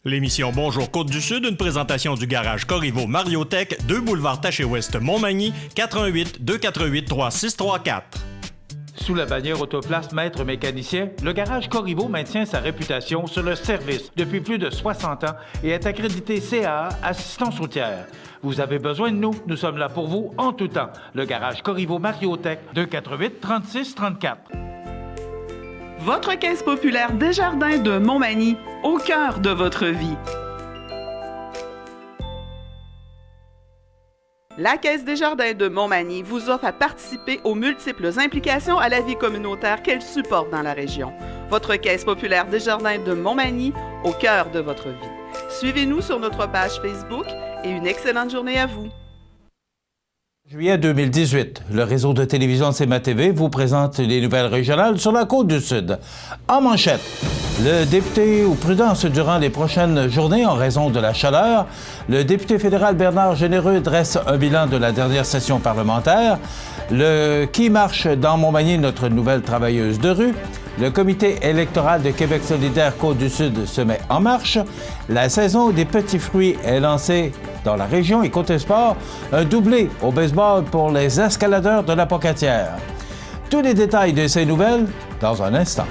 L'émission Bonjour Côte-du-Sud, une présentation du garage Corriveau Mariotech, 2 boulevard Taché-Ouest Montmagny, 418-248-3634. Sous la bannière Autoplace Maître Mécanicien, le garage Corriveau maintient sa réputation sur le service depuis plus de 60 ans et est accrédité CAA Assistance routière. Vous avez besoin de nous, nous sommes là pour vous en tout temps. Le garage Corriveau Mariotech, 248-3634. Votre caisse populaire Desjardins de Montmagny, au cœur de votre vie. La Caisse Desjardins de Montmagny vous offre à participer aux multiples implications à la vie communautaire qu'elle supporte dans la région. Votre Caisse populaire Desjardins de Montmagny, au cœur de votre vie. Suivez-nous sur notre page Facebook et une excellente journée à vous. Juillet 2018, le réseau de télévision CMA-TV vous présente les nouvelles régionales sur la Côte-du-Sud. En manchette, le député aux prudences durant les prochaines journées en raison de la chaleur. Le député fédéral Bernard Généreux dresse un bilan de la dernière session parlementaire. Le Qui marche dans Montmagny, notre nouvelle travailleuse de rue. Le comité électoral de Québec solidaire Côte-du-Sud se met en marche. La saison des petits fruits est lancée dans la région et côté sport, un doublé au baseball pour les escaladeurs de la Pocatière. Tous les détails de ces nouvelles dans un instant.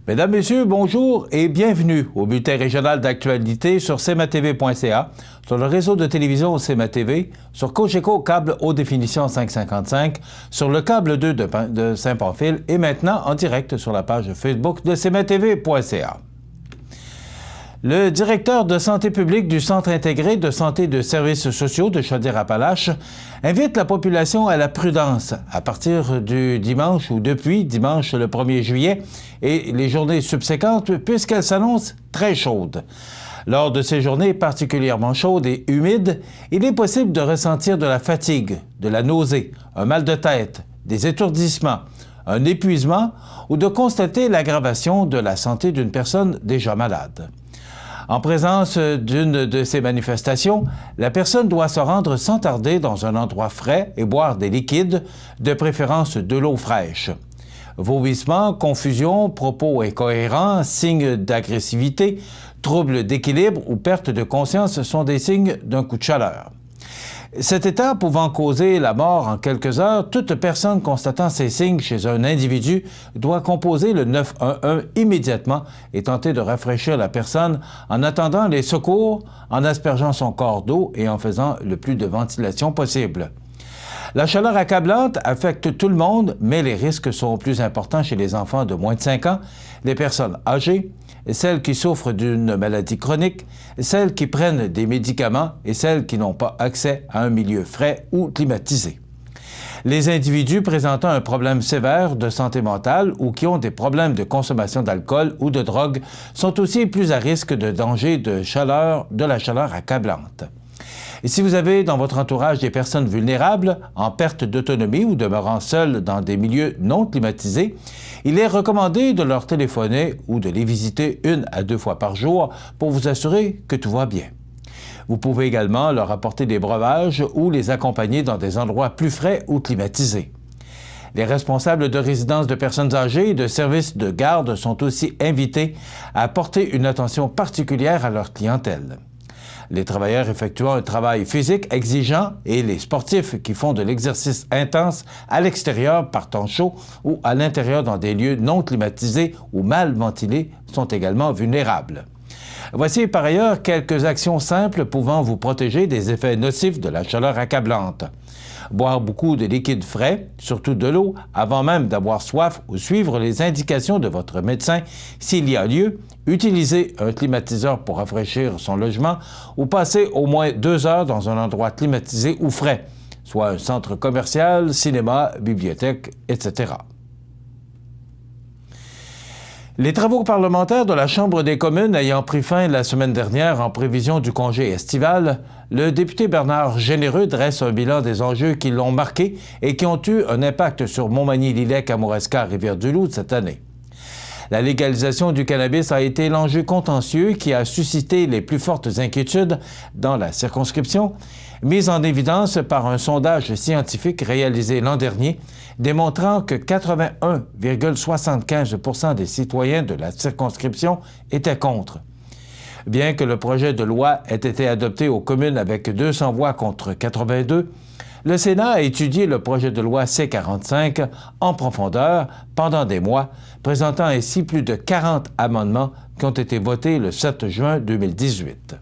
Mesdames, Messieurs, bonjour et bienvenue au bulletin régional d'actualité sur cmatv.ca, sur le réseau de télévision CMA-TV, sur Cogeco câble haute définition 555, sur le câble 2 de Saint-Pamphile et maintenant en direct sur la page Facebook de cmatv.ca. Le directeur de santé publique du Centre intégré de santé et de services sociaux de Chaudière-Appalaches invite la population à la prudence à partir du dimanche ou depuis dimanche le 1er juillet et les journées subséquentes puisqu'elles s'annoncent très chaudes. Lors de ces journées particulièrement chaudes et humides, il est possible de ressentir de la fatigue, de la nausée, un mal de tête, des étourdissements, un épuisement ou de constater l'aggravation de la santé d'une personne déjà malade. En présence d'une de ces manifestations, la personne doit se rendre sans tarder dans un endroit frais et boire des liquides, de préférence de l'eau fraîche. Vomissements, confusion, propos incohérents, signes d'agressivité, troubles d'équilibre ou perte de conscience sont des signes d'un coup de chaleur. Cet état pouvant causer la mort en quelques heures, toute personne constatant ces signes chez un individu doit composer le 911 immédiatement et tenter de rafraîchir la personne en attendant les secours, en aspergeant son corps d'eau et en faisant le plus de ventilation possible. La chaleur accablante affecte tout le monde, mais les risques sont plus importants chez les enfants de moins de 5 ans, les personnes âgées, celles qui souffrent d'une maladie chronique, celles qui prennent des médicaments et celles qui n'ont pas accès à un milieu frais ou climatisé. Les individus présentant un problème sévère de santé mentale ou qui ont des problèmes de consommation d'alcool ou de drogue sont aussi plus à risque de danger de la chaleur accablante. Et si vous avez dans votre entourage des personnes vulnérables, en perte d'autonomie ou demeurant seules dans des milieux non climatisés, il est recommandé de leur téléphoner ou de les visiter 1 à 2 fois par jour pour vous assurer que tout va bien. Vous pouvez également leur apporter des breuvages ou les accompagner dans des endroits plus frais ou climatisés. Les responsables de résidences de personnes âgées et de services de garde sont aussi invités à porter une attention particulière à leur clientèle. Les travailleurs effectuant un travail physique exigeant et les sportifs qui font de l'exercice intense à l'extérieur par temps chaud ou à l'intérieur dans des lieux non climatisés ou mal ventilés sont également vulnérables. Voici par ailleurs quelques actions simples pouvant vous protéger des effets nocifs de la chaleur accablante. Boire beaucoup de liquides frais, surtout de l'eau, avant même d'avoir soif ou suivre les indications de votre médecin s'il y a lieu, utiliser un climatiseur pour rafraîchir son logement ou passer au moins 2 heures dans un endroit climatisé ou frais, soit un centre commercial, cinéma, bibliothèque, etc. Les travaux parlementaires de la Chambre des communes ayant pris fin la semaine dernière en prévision du congé estival, le député Bernard Généreux dresse un bilan des enjeux qui l'ont marqué et qui ont eu un impact sur Montmagny-Lillec, Kamouraska, Rivière-du-Loup cette année. La légalisation du cannabis a été l'enjeu contentieux qui a suscité les plus fortes inquiétudes dans la circonscription, mise en évidence par un sondage scientifique réalisé l'an dernier, démontrant que 81,75 % des citoyens de la circonscription étaient contre. Bien que le projet de loi ait été adopté aux communes avec 200 voix contre 82, le Sénat a étudié le projet de loi C-45 en profondeur pendant des mois, présentant ainsi plus de 40 amendements qui ont été votés le 7 juin 2018.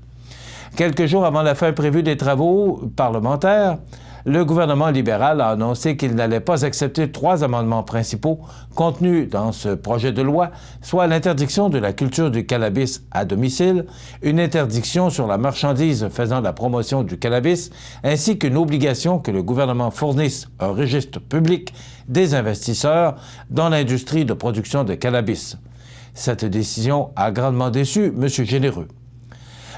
Quelques jours avant la fin prévue des travaux parlementaires, le gouvernement libéral a annoncé qu'il n'allait pas accepter 3 amendements principaux contenus dans ce projet de loi, soit l'interdiction de la culture du cannabis à domicile, une interdiction sur la marchandise faisant la promotion du cannabis, ainsi qu'une obligation que le gouvernement fournisse un registre public des investisseurs dans l'industrie de production de cannabis. Cette décision a grandement déçu M. Généreux.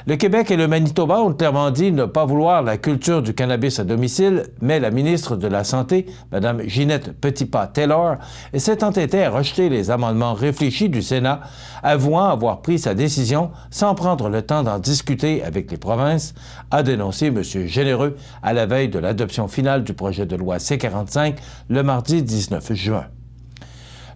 Le Québec et le Manitoba ont clairement dit ne pas vouloir la culture du cannabis à domicile, mais la ministre de la Santé, Mme Ginette Petitpas-Taylor, s'est entêtée à rejeter les amendements réfléchis du Sénat, avouant avoir pris sa décision sans prendre le temps d'en discuter avec les provinces, a dénoncé M. Généreux à la veille de l'adoption finale du projet de loi C-45 le mardi 19 juin.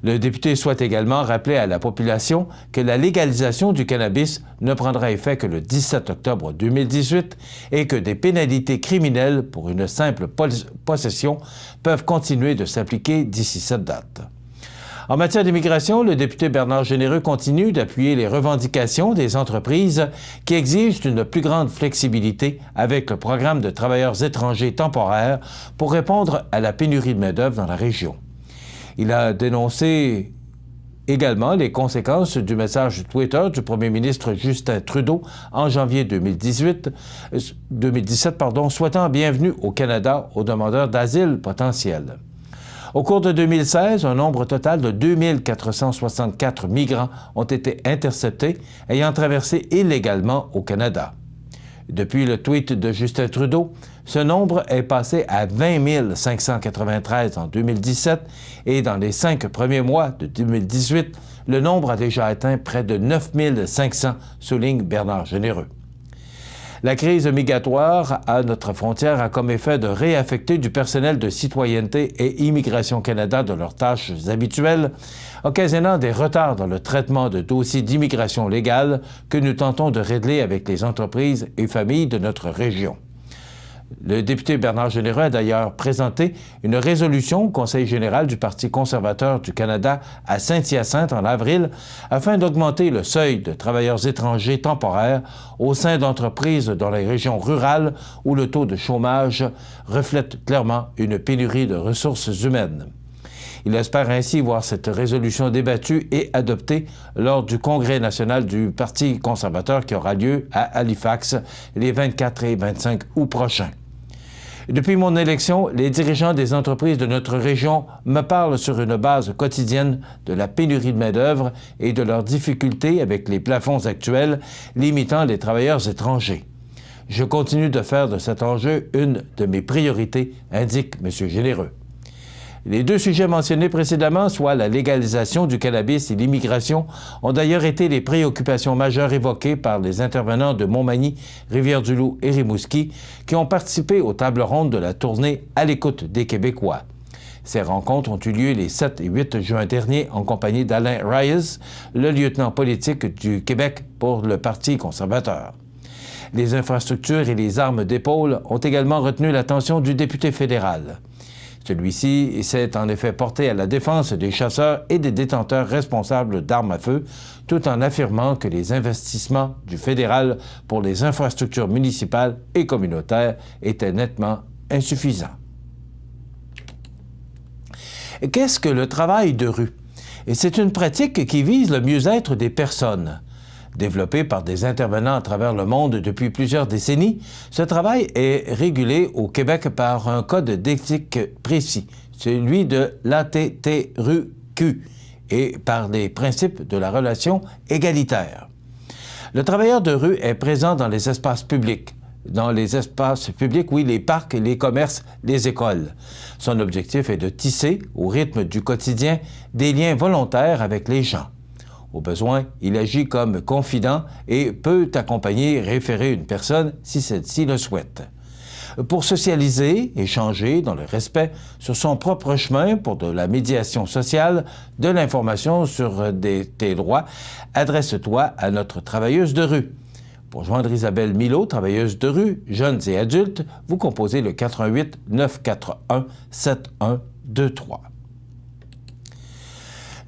Le député souhaite également rappeler à la population que la légalisation du cannabis ne prendra effet que le 17 octobre 2018 et que des pénalités criminelles pour une simple possession peuvent continuer de s'appliquer d'ici cette date. En matière d'immigration, le député Bernard Généreux continue d'appuyer les revendications des entreprises qui exigent une plus grande flexibilité avec le programme de travailleurs étrangers temporaires pour répondre à la pénurie de main-d'œuvre dans la région. Il a dénoncé également les conséquences du message Twitter du premier ministre Justin Trudeau en janvier 2017, souhaitant bienvenue au Canada aux demandeurs d'asile potentiels. Au cours de 2016, un nombre total de 2464 migrants ont été interceptés ayant traversé illégalement au Canada. Depuis le tweet de Justin Trudeau, ce nombre est passé à 20 593 en 2017 et dans les 5 premiers mois de 2018, le nombre a déjà atteint près de 9 500, souligne Bernard Généreux. La crise migratoire à notre frontière a comme effet de réaffecter du personnel de Citoyenneté et Immigration Canada de leurs tâches habituelles, occasionnant des retards dans le traitement de dossiers d'immigration légale que nous tentons de régler avec les entreprises et familles de notre région. Le député Bernard Généreux a d'ailleurs présenté une résolution au Conseil général du Parti conservateur du Canada à Saint-Hyacinthe en avril afin d'augmenter le seuil de travailleurs étrangers temporaires au sein d'entreprises dans les régions rurales où le taux de chômage reflète clairement une pénurie de ressources humaines. Il espère ainsi voir cette résolution débattue et adoptée lors du Congrès national du Parti conservateur qui aura lieu à Halifax les 24 et 25 août prochains. Depuis mon élection, les dirigeants des entreprises de notre région me parlent sur une base quotidienne de la pénurie de main-d'œuvre et de leurs difficultés avec les plafonds actuels limitant les travailleurs étrangers. Je continue de faire de cet enjeu une de mes priorités, indique M. Généreux. Les 2 sujets mentionnés précédemment, soit la légalisation du cannabis et l'immigration, ont d'ailleurs été les préoccupations majeures évoquées par les intervenants de Montmagny, Rivière-du-Loup et Rimouski qui ont participé aux tables rondes de la tournée À l'écoute des Québécois. Ces rencontres ont eu lieu les 7 et 8 juin dernier en compagnie d'Alain Reyes, le lieutenant politique du Québec pour le Parti conservateur. Les infrastructures et les armes d'épaule ont également retenu l'attention du député fédéral. Celui-ci s'est en effet porté à la défense des chasseurs et des détenteurs responsables d'armes à feu, tout en affirmant que les investissements du fédéral pour les infrastructures municipales et communautaires étaient nettement insuffisants. Qu'est-ce que le travail de rue? Et c'est une pratique qui vise le mieux-être des personnes. Développé par des intervenants à travers le monde depuis plusieurs décennies, ce travail est régulé au Québec par un code d'éthique précis, celui de l'ATTRQ, et par les principes de la relation égalitaire. Le travailleur de rue est présent dans les espaces publics. Dans les espaces publics, oui, les parcs, les commerces, les écoles. Son objectif est de tisser, au rythme du quotidien, des liens volontaires avec les gens. Au besoin, il agit comme confident et peut accompagner et référer une personne si celle-ci le souhaite. Pour socialiser, échanger dans le respect sur son propre chemin pour de la médiation sociale, de l'information sur tes droits, adresse-toi à notre travailleuse de rue. Pour joindre Isabelle Milot, travailleuse de rue, jeunes et adultes, vous composez le 88 941 7123.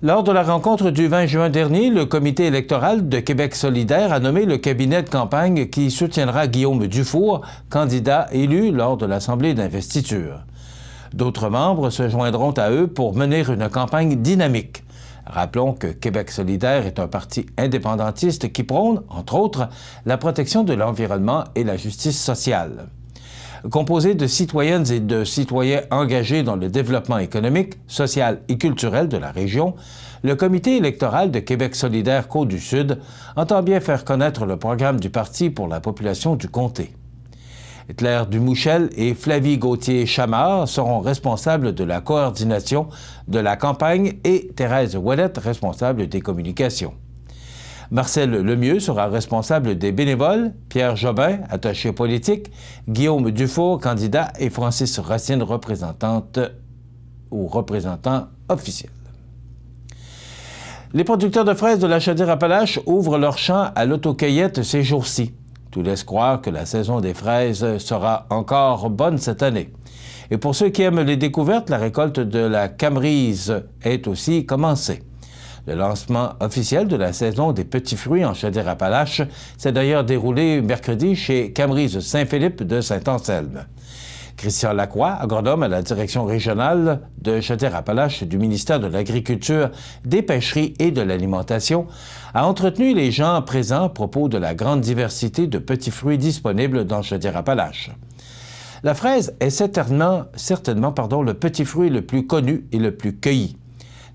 Lors de la rencontre du 20 juin dernier, le comité électoral de Québec solidaire a nommé le cabinet de campagne qui soutiendra Guillaume Dufour, candidat élu lors de l'Assemblée d'investiture. D'autres membres se joindront à eux pour mener une campagne dynamique. Rappelons que Québec solidaire est un parti indépendantiste qui prône, entre autres, la protection de l'environnement et la justice sociale. Composé de citoyennes et de citoyens engagés dans le développement économique, social et culturel de la région, le comité électoral de Québec solidaire Côte-du-Sud entend bien faire connaître le programme du parti pour la population du comté. Claire Dumouchel et Flavie Gauthier-Chamard seront responsables de la coordination de la campagne et Thérèse Ouellette, responsable des communications. Marcel Lemieux sera responsable des bénévoles, Pierre Jobin, attaché politique, Guillaume Dufour, candidat, et Francis Racine, représentante ou représentant officiel. Les producteurs de fraises de la Chaudière-Appalaches ouvrent leurs champs à l'autocueillette ces jours-ci. Tout laisse croire que la saison des fraises sera encore bonne cette année. Et pour ceux qui aiment les découvertes, la récolte de la camerise est aussi commencée. Le lancement officiel de la saison des petits fruits en Chaudière-Appalaches s'est d'ailleurs déroulé mercredi chez Camerise Saint-Philippe de Saint-Anselme. Christian Lacroix, agronome à la direction régionale de Chaudière-Appalaches du ministère de l'Agriculture, des Pêcheries et de l'Alimentation, a entretenu les gens présents à propos de la grande diversité de petits fruits disponibles dans Chaudière-Appalaches. La fraise est certainement le petit fruit le plus connu et le plus cueilli.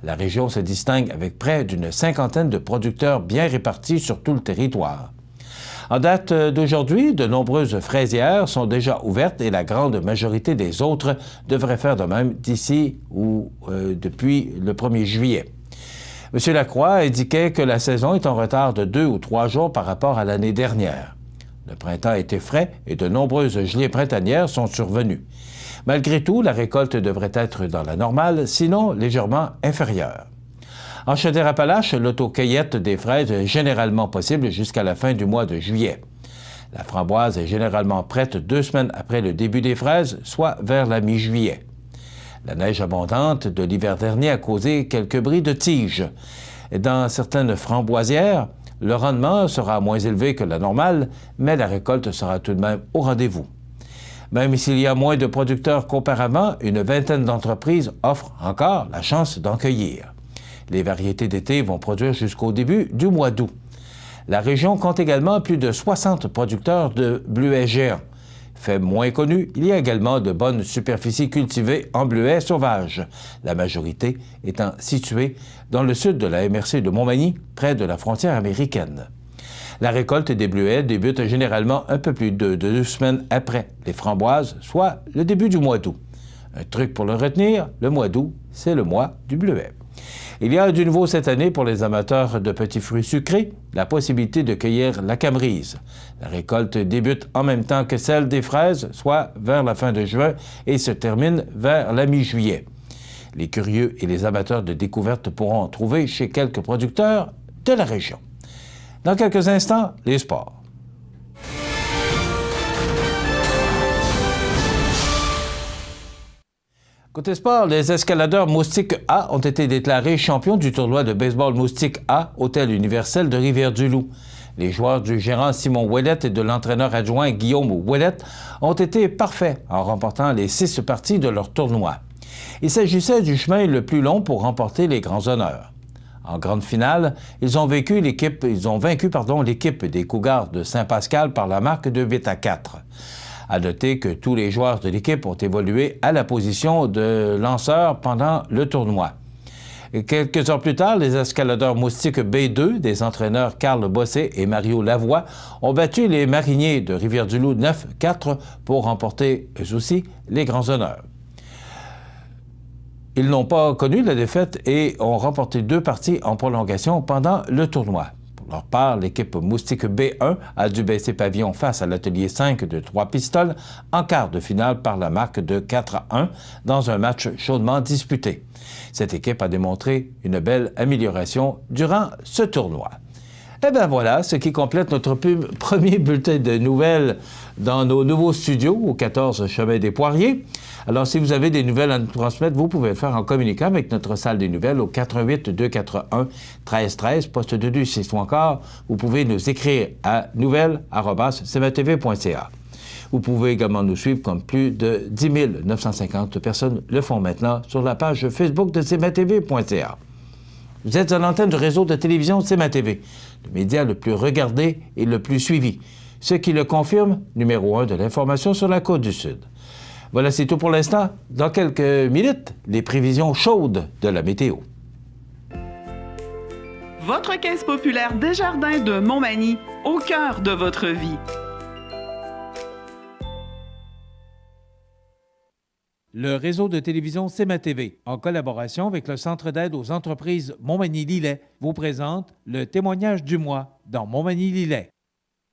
La région se distingue avec près d'une cinquantaine de producteurs bien répartis sur tout le territoire. En date d'aujourd'hui, de nombreuses fraisières sont déjà ouvertes et la grande majorité des autres devraient faire de même d'ici ou depuis le 1er juillet. M. Lacroix indiquait que la saison est en retard de 2 ou 3 jours par rapport à l'année dernière. Le printemps a été frais et de nombreuses gelées printanières sont survenues. Malgré tout, la récolte devrait être dans la normale, sinon légèrement inférieure. En Chaudière-Appalaches, l'autocueillette des fraises est généralement possible jusqu'à la fin du mois de juillet. La framboise est généralement prête 2 semaines après le début des fraises, soit vers la mi-juillet. La neige abondante de l'hiver dernier a causé quelques bris de tiges. Dans certaines framboisières, le rendement sera moins élevé que la normale, mais la récolte sera tout de même au rendez-vous. Même s'il y a moins de producteurs qu'auparavant, une vingtaine d'entreprises offrent encore la chance d'en cueillir. Les variétés d'été vont produire jusqu'au début du mois d'août. La région compte également plus de 60 producteurs de bleuets géants. Fait moins connu, il y a également de bonnes superficies cultivées en bleuets sauvages, la majorité étant située dans le sud de la MRC de Montmagny, près de la frontière américaine. La récolte des bleuets débute généralement un peu plus de 2 semaines après les framboises, soit le début du mois d'août. Un truc pour le retenir, le mois d'août, c'est le mois du bleuet. Il y a du nouveau cette année pour les amateurs de petits fruits sucrés, la possibilité de cueillir la camerise. La récolte débute en même temps que celle des fraises, soit vers la fin de juin, et se termine vers la mi-juillet. Les curieux et les amateurs de découverte pourront en trouver chez quelques producteurs de la région. Dans quelques instants, les sports. Côté sport, les escaladeurs Moustique A ont été déclarés champions du tournoi de baseball Moustique A, Hôtel Universel de Rivière-du-Loup. Les joueurs du gérant Simon Ouellette et de l'entraîneur adjoint Guillaume Ouellette ont été parfaits en remportant les 6 parties de leur tournoi. Il s'agissait du chemin le plus long pour remporter les grands honneurs. En grande finale, ils ont vaincu l'équipe des Cougars de Saint-Pascal par la marque de 8-4. À noter que tous les joueurs de l'équipe ont évolué à la position de lanceur pendant le tournoi. Et quelques heures plus tard, les escaladeurs moustiques B2 des entraîneurs Carl Bossé et Mario Lavoie ont battu les Mariniers de Rivière-du-Loup 9-4 pour remporter eux aussi les grands honneurs. Ils n'ont pas connu la défaite et ont remporté 2 parties en prolongation pendant le tournoi. Pour leur part, l'équipe Moustique B1 a dû baisser pavillon face à l'atelier 5 de 3 pistoles en quart de finale par la marque de 4-1 dans un match chaudement disputé. Cette équipe a démontré une belle amélioration durant ce tournoi. Eh bien voilà, ce qui complète notre premier bulletin de nouvelles dans nos nouveaux studios au 14 Chemin des Poiriers. Alors, si vous avez des nouvelles à nous transmettre, vous pouvez le faire en communiquant avec notre salle des nouvelles au 88 241 1313, poste 226 ou encore, vous pouvez nous écrire à nouvelles@cmatv.ca. Vous pouvez également nous suivre comme plus de 10 950 personnes le font maintenant sur la page Facebook de cmatv.ca. Vous êtes à l'antenne du réseau de télévision CMA-TV, le média le plus regardé et le plus suivi, ce qui le confirme, numéro 1 de l'information sur la Côte-du-Sud. Voilà, c'est tout pour l'instant. Dans quelques minutes, les prévisions chaudes de la météo. Votre caisse populaire Desjardins de Montmagny, au cœur de votre vie. Le réseau de télévision CMA-TV, en collaboration avec le Centre d'aide aux entreprises Montmagny-Lillet, vous présente le témoignage du mois dans Montmagny-Lillet.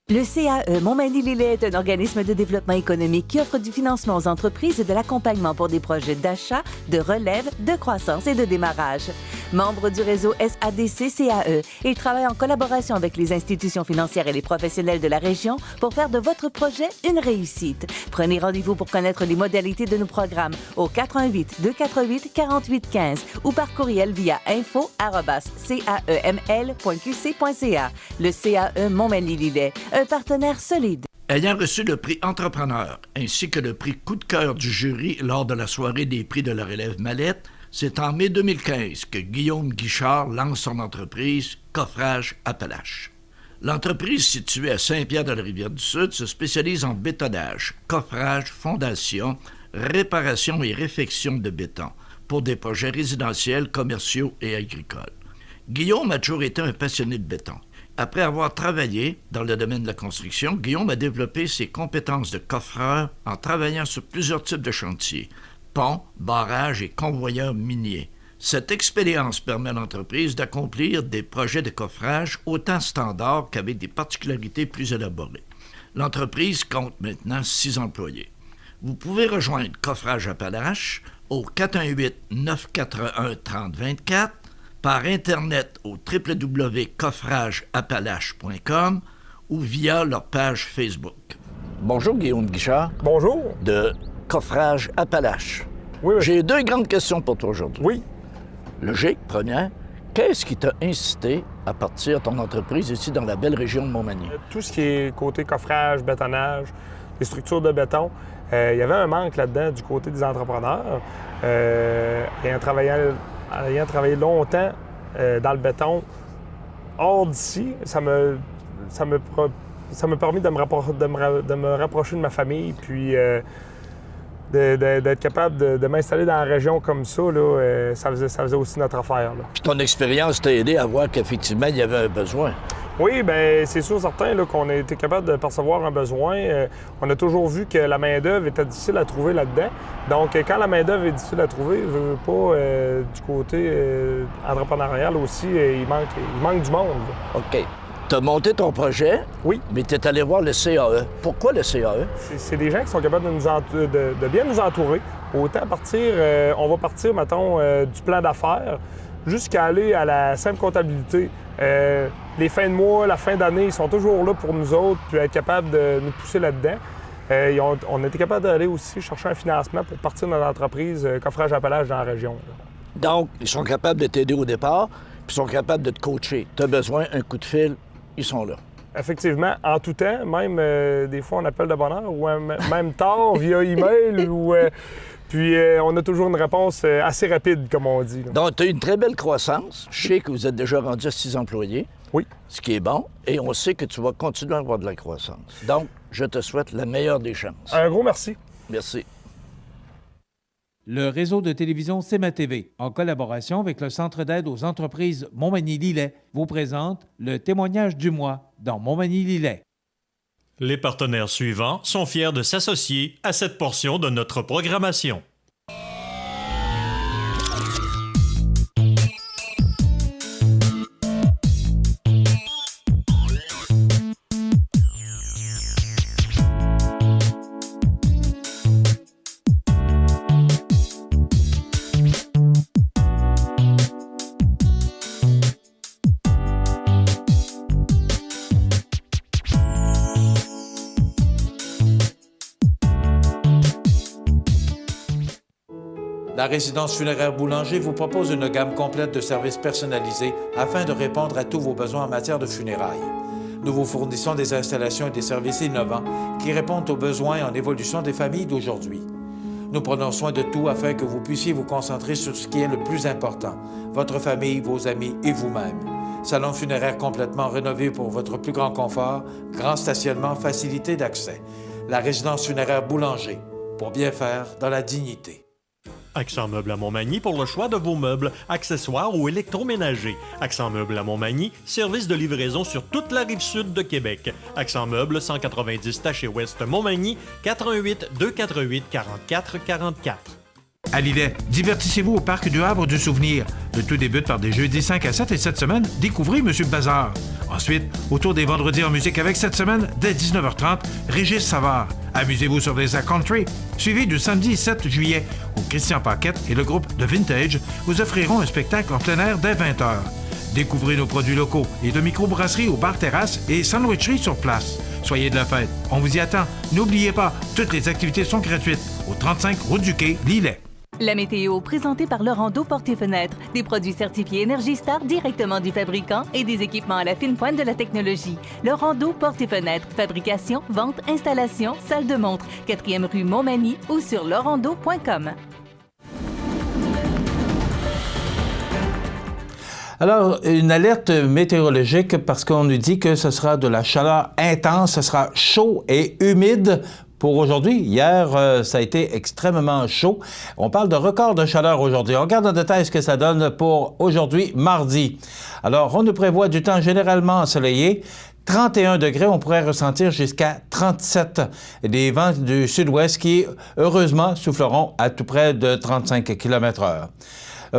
Le CAE Montmagny-Lillet est un organisme de développement économique qui offre du financement aux entreprises et de l'accompagnement pour des projets d'achat, de relève, de croissance et de démarrage. Membre du réseau SADC-CAE, il travaille en collaboration avec les institutions financières et les professionnels de la région pour faire de votre projet une réussite. Prenez rendez-vous pour connaître les modalités de nos programmes au 418-248-4815 ou par courriel via info@caeml.qc.ca. Le CAE Montmagny-Lillet, un partenaire solide. Ayant reçu le prix Entrepreneur ainsi que le prix Coup de cœur du jury lors de la soirée des prix de la relève Mallette, c'est en mai 2015 que Guillaume Guichard lance son entreprise Coffrage Appalaches. L'entreprise située à Saint-Pierre-de-la-Rivière-du-Sud se spécialise en bétonnage, coffrage, fondation, réparation et réfection de béton pour des projets résidentiels, commerciaux et agricoles. Guillaume a toujours été un passionné de béton. Après avoir travaillé dans le domaine de la construction, Guillaume a développé ses compétences de coffreur en travaillant sur plusieurs types de chantiers, ponts, barrages et convoyeurs miniers. Cette expérience permet à l'entreprise d'accomplir des projets de coffrage autant standards qu'avec des particularités plus élaborées. L'entreprise compte maintenant 6 employés. Vous pouvez rejoindre Coffrage Appalaches au 418-941-3024, par Internet au www.coffrageappalaches.com ou via leur page Facebook. Bonjour, Guillaume Guichard. Bonjour. De Coffrage Appalaches. Oui. J'ai 2 grandes questions pour toi aujourd'hui. Oui. Logique, première. Qu'est-ce qui t'a incité à partir ton entreprise ici dans la belle région de Montmagny? Tout ce qui est côté coffrage, bétonnage, les structures de béton, il y avait un manque là-dedans du côté des entrepreneurs. Ayant travaillé longtemps dans le béton, hors d'ici, ça m'a permis de me rapprocher de ma famille, puis d'être capable de m'installer dans la région comme ça, là, ça faisait aussi notre affaire. Là. Puis ton expérience t'a aidé à voir qu'effectivement, il y avait un besoin. Oui, bien, c'est sûr certain là, qu'on a été capable de percevoir un besoin. On a toujours vu que la main-d'œuvre était difficile à trouver là-dedans. Donc, quand la main-d'œuvre est difficile à trouver, je veux pas, du côté entrepreneurial aussi, il manque du monde. Là. OK. Tu as monté ton projet, oui, mais tu es allé voir le CAE. Pourquoi le CAE? C'est des gens qui sont capables de bien nous entourer. Autant partir, on va partir, mettons, du plan d'affaires jusqu'à aller à la simple comptabilité. Les fins de mois, la fin d'année, ils sont toujours là pour nous autres, puis être capables de nous pousser là-dedans. On a été capable d'aller aussi chercher un financement pour partir de notre entreprise Coffrage Appalaches dans la région. Là. Donc, ils sont capables de t'aider au départ, puis ils sont capables de te coacher. Tu as besoin d'un coup de fil, ils sont là. Effectivement, en tout temps, même des fois on appelle de bonne heure, ou même tard, via email, ou Puis on a toujours une réponse assez rapide, comme on dit. Là. Donc, tu as une très belle croissance. Je sais que vous êtes déjà rendu à 6 employés. Oui. Ce qui est bon. Et on sait que tu vas continuer à avoir de la croissance. Donc, je te souhaite la meilleure des chances. Un gros merci. Merci. Le réseau de télévision CMA-TV, en collaboration avec le Centre d'aide aux entreprises Montmagny-Lillet, vous présente le témoignage du mois dans Montmagny-Lillet. Les partenaires suivants sont fiers de s'associer à cette portion de notre programmation. La résidence funéraire Boulanger vous propose une gamme complète de services personnalisés afin de répondre à tous vos besoins en matière de funérailles. Nous vous fournissons des installations et des services innovants qui répondent aux besoins en évolution des familles d'aujourd'hui. Nous prenons soin de tout afin que vous puissiez vous concentrer sur ce qui est le plus important, votre famille, vos amis et vous-même. Salon funéraire complètement rénové pour votre plus grand confort, grand stationnement, facilité d'accès. La résidence funéraire Boulanger, pour bien faire dans la dignité. Accent Meubles à Montmagny pour le choix de vos meubles, accessoires ou électroménagers. Accent Meubles à Montmagny, service de livraison sur toute la rive sud de Québec. Accent Meubles, 190 Taché-Ouest Montmagny, 418-248-4444. À Lillet, divertissez-vous au Parc du Havre du Souvenir. Le tout débute par des jeudis 5 à 7 et cette semaine, découvrez Monsieur Bazar. Ensuite, autour des vendredis en musique avec cette semaine, dès 19h30, Régis Savard. Amusez-vous sur des airs country. Suivi du samedi 7 juillet, où Christian Paquette et le groupe The Vintage vous offriront un spectacle en plein air dès 20h. Découvrez nos produits locaux et de microbrasseries au bar-terrasse et sandwicheries sur place. Soyez de la fête. On vous y attend. N'oubliez pas, toutes les activités sont gratuites. Au 35 Route du Quai, Lillet. La météo présentée par Laurando Portes et Fenêtres. Des produits certifiés Énergie Star directement du fabricant et des équipements à la fine pointe de la technologie. Laurando Portes et Fenêtres. Fabrication, vente, installation, salle de montre. 4e rue Montmagny ou sur laurando.com. Alors, une alerte météorologique parce qu'on nous dit que ce sera de la chaleur intense, ce sera chaud et humide pour aujourd'hui. Hier, ça a été extrêmement chaud. On parle de record de chaleur aujourd'hui. On regarde en détail ce que ça donne pour aujourd'hui, mardi. Alors, on nous prévoit du temps généralement ensoleillé. 31 degrés, on pourrait ressentir jusqu'à 37. Des vents du sud-ouest qui, heureusement, souffleront à tout près de 35 km/h.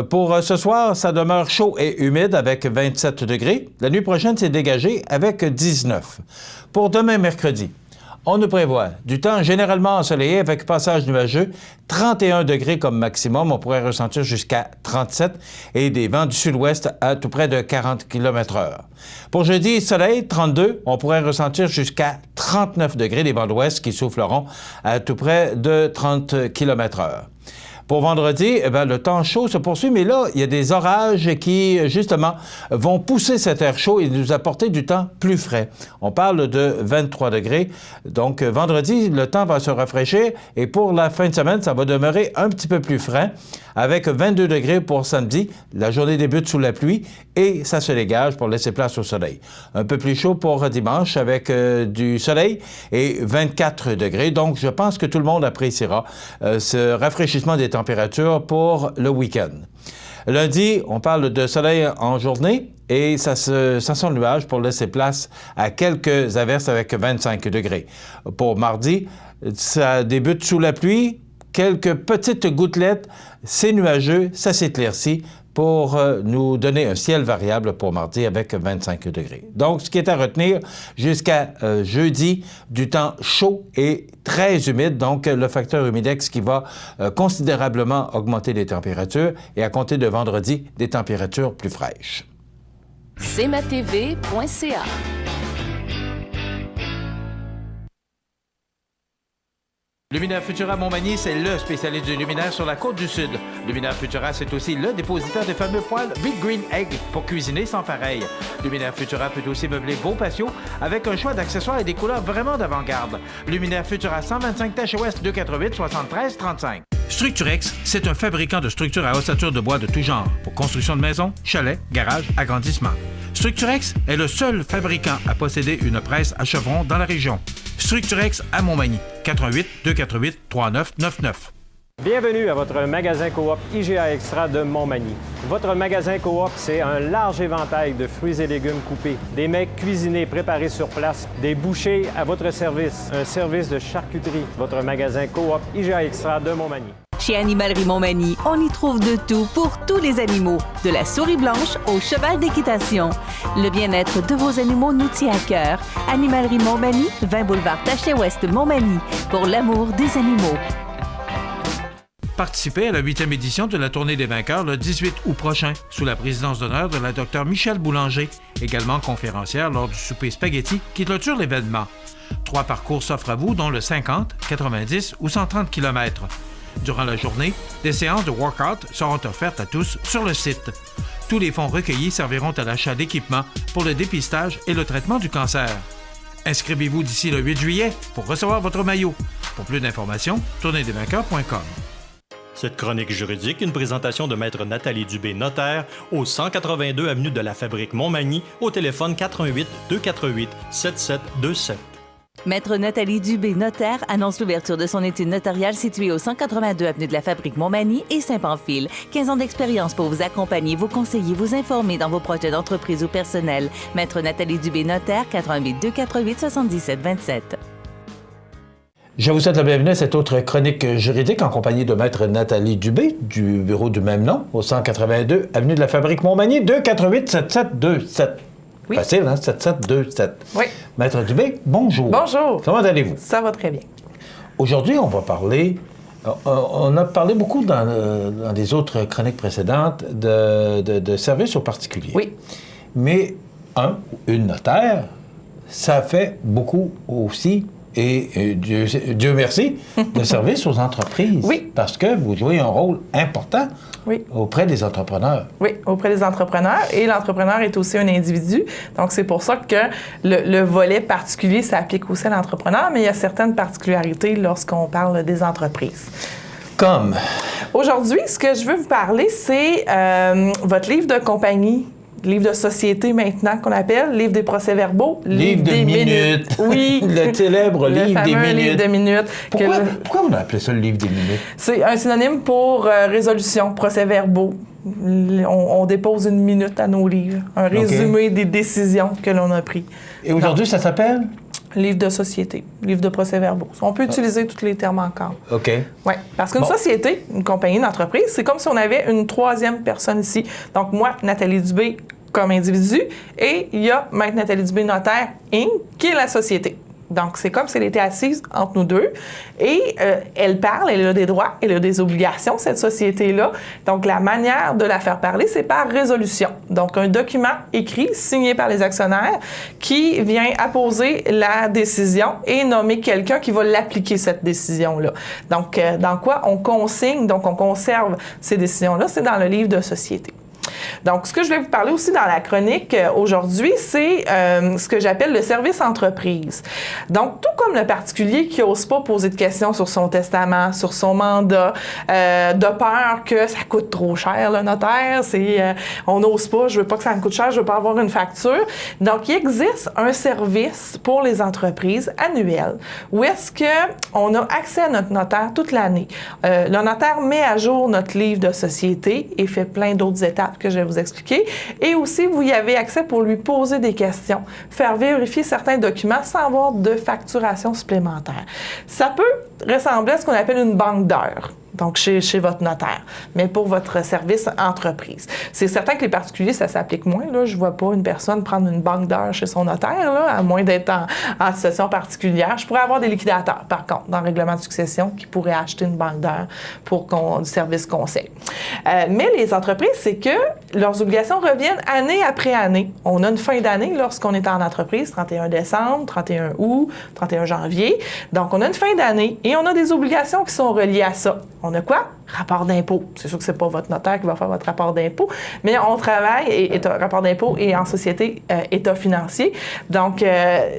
Pour ce soir, ça demeure chaud et humide avec 27 degrés. La nuit prochaine, c'est dégagé avec 19. Pour demain, mercredi, on nous prévoit du temps généralement ensoleillé avec passage nuageux, 31 degrés comme maximum, on pourrait ressentir jusqu'à 37 et des vents du sud-ouest à tout près de 40 km/h. Pour jeudi, soleil, 32, on pourrait ressentir jusqu'à 39 degrés, des vents d'ouest qui souffleront à tout près de 30 km/h. Pour vendredi, le temps chaud se poursuit, mais là, il y a des orages qui, justement, vont pousser cet air chaud et nous apporter du temps plus frais. On parle de 23 degrés. Donc, vendredi, le temps va se rafraîchir et pour la fin de semaine, ça va demeurer un petit peu plus frais avec 22 degrés pour samedi. La journée débute sous la pluie et ça se dégage pour laisser place au soleil. Un peu plus chaud pour dimanche avec du soleil et 24 degrés. Donc, je pense que tout le monde appréciera ce rafraîchissement des températures pour le week-end. Lundi, on parle de soleil en journée et ça sent le nuage pour laisser place à quelques averses avec 25 degrés. Pour mardi, ça débute sous la pluie, quelques petites gouttelettes, c'est nuageux, ça s'éclaircit pour nous donner un ciel variable pour mardi avec 25 degrés. Donc, ce qui est à retenir jusqu'à jeudi, du temps chaud et très humide, donc le facteur humidex qui va considérablement augmenter les températures et à compter de vendredi, des températures plus fraîches. cmatv.ca. Luminaire Futura Montmagny, c'est le spécialiste du luminaire sur la côte du Sud. Luminaire Futura, c'est aussi le dépositaire des fameux poêles Big Green Egg pour cuisiner sans pareil. Luminaire Futura peut aussi meubler vos patios avec un choix d'accessoires et des couleurs vraiment d'avant-garde. Luminaire Futura, 125 Taché-Ouest, 248 73 35. Structurex, c'est un fabricant de structures à ossature de bois de tout genre pour construction de maisons, chalets, garages, agrandissements. Structurex est le seul fabricant à posséder une presse à chevrons dans la région. Structurex à Montmagny, 88 248 3999. Bienvenue à votre magasin coop IGA Extra de Montmagny. Votre magasin coop, c'est un large éventail de fruits et légumes coupés, des mets cuisinés préparés sur place, des bouchées à votre service, un service de charcuterie. Votre magasin coop IGA Extra de Montmagny. Chez Animalerie Montmagny, on y trouve de tout pour tous les animaux, de la souris blanche au cheval d'équitation. Le bien-être de vos animaux nous tient à cœur. Animalerie Montmagny, 20 boulevard Taché-Ouest Montmagny, pour l'amour des animaux. Participez à la 8e édition de la Tournée des vainqueurs le 18 août prochain, sous la présidence d'honneur de la Dr Michèle Boulanger, également conférencière lors du souper spaghetti qui clôture l'événement. 3 parcours s'offrent à vous, dont le 50, 90 ou 130 km. Durant la journée, des séances de workout seront offertes à tous sur le site. Tous les fonds recueillis serviront à l'achat d'équipements pour le dépistage et le traitement du cancer. Inscrivez-vous d'ici le 8 juillet pour recevoir votre maillot. Pour plus d'informations, tourneedesvainqueurs.com. Cette chronique juridique, une présentation de Maître Nathalie Dubé, notaire, au 182 avenue de la Fabrique Montmagny, au téléphone 418 248 7727. Maître Nathalie Dubé, notaire, annonce l'ouverture de son étude notariale située au 182 avenue de la Fabrique Montmagny et Saint-Pamphile. 15 ans d'expérience pour vous accompagner, vous conseiller, vous informer dans vos projets d'entreprise ou personnel. Maître Nathalie Dubé, notaire, 418 248 7727. Je vous souhaite la bienvenue à cette autre chronique juridique en compagnie de Maître Nathalie Dubé du bureau du même nom au 182 avenue de la Fabrique Montmagny, 248 7727. Oui. Facile, hein? 7727. Oui. Maître Dubé, bonjour. Bonjour. Comment allez-vous? Ça va très bien. Aujourd'hui, on va parler... On a parlé beaucoup dans les autres chroniques précédentes de services aux particuliers. Oui. Mais une notaire, ça fait beaucoup aussi... Et Dieu merci, de service aux entreprises. Oui. Parce que vous jouez un rôle important auprès des entrepreneurs. Oui, auprès des entrepreneurs. Et l'entrepreneur est aussi un individu. Donc, c'est pour ça que le volet particulier s'applique aussi à l'entrepreneur, mais il y a certaines particularités lorsqu'on parle des entreprises. Comme? Aujourd'hui, ce que je veux vous parler, c'est votre livre de compagnie. Livre de société maintenant qu'on appelle, livre des procès-verbaux, livre des minutes. Oui. Le célèbre livre des minutes. Livre de minutes. Pourquoi on a appelé ça le livre des minutes? C'est un synonyme pour résolution, procès-verbaux. On dépose une minute à nos livres, un résumé des décisions que l'on a prises. Et aujourd'hui, ça s'appelle? Livre de société, livre de procès-verbaux. On peut utiliser tous les termes encore. OK. Oui, parce qu'une société, une compagnie, une entreprise, c'est comme si on avait une troisième personne ici. Donc, moi, Nathalie Dubé, comme individu, et il y a Maître Nathalie Dubé, notaire, Inc., qui est la société. Donc, c'est comme si elle était assise entre nous deux et elle parle, elle a des droits, elle a des obligations, cette société-là. Donc, la manière de la faire parler, c'est par résolution. Donc, un document écrit, signé par les actionnaires qui vient apposer la décision et nommer quelqu'un qui va l'appliquer, cette décision-là. Donc, dans quoi on consigne, donc on conserve ces décisions-là, c'est dans le livre de société. Donc, ce que je vais vous parler aussi dans la chronique aujourd'hui, c'est ce que j'appelle le service entreprise. Donc, tout comme le particulier qui n'ose pas poser de questions sur son testament, sur son mandat, de peur que ça coûte trop cher, le notaire, on n'ose pas, je veux pas que ça me coûte cher, je veux pas avoir une facture. Donc, il existe un service pour les entreprises annuel où est-ce qu'on a accès à notre notaire toute l'année. Le notaire met à jour notre livre de société et fait plein d'autres étapes que je vais vous expliquer. Et aussi, vous y avez accès pour lui poser des questions, faire vérifier certains documents sans avoir de facturation supplémentaire. Ça peut ressembler à ce qu'on appelle une banque d'heures. Donc, chez votre notaire, mais pour votre service entreprise. C'est certain que les particuliers, ça s'applique moins. Là. Je ne vois pas une personne prendre une banque d'heures chez son notaire, là, à moins d'être en situation particulière. Je pourrais avoir des liquidateurs, par contre, dans le règlement de succession, qui pourraient acheter une banque d'heures pour du service conseil. Mais les entreprises, c'est que leurs obligations reviennent année après année. On a une fin d'année lorsqu'on est en entreprise, 31 décembre, 31 août, 31 janvier. Donc, on a une fin d'année et on a des obligations qui sont reliées à ça. On on a quoi? Rapport d'impôt. C'est sûr que c'est pas votre notaire qui va faire votre rapport d'impôt, mais on travaille, rapport d'impôt et en société, état financier. Donc,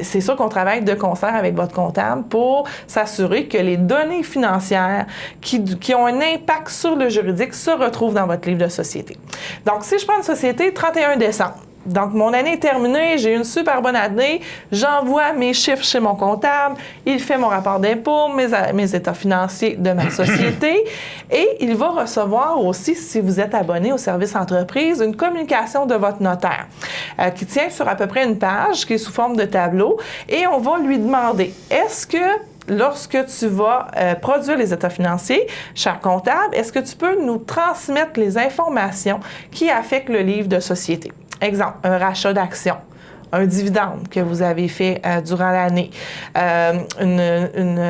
c'est sûr qu'on travaille de concert avec votre comptable pour s'assurer que les données financières qui ont un impact sur le juridique se retrouvent dans votre livre de société. Donc, si je prends une société, 31 décembre. Donc, mon année est terminée, j'ai eu une super bonne année, j'envoie mes chiffres chez mon comptable, il fait mon rapport d'impôt, mes états financiers de ma société et il va recevoir aussi, si vous êtes abonné au service entreprise, une communication de votre notaire qui tient sur à peu près une page, qui est sous forme de tableau et on va lui demander, est-ce que lorsque tu vas produire les états financiers, cher comptable, est-ce que tu peux nous transmettre les informations qui affectent le livre de société? Exemple, un rachat d'actions, un dividende que vous avez fait durant l'année, une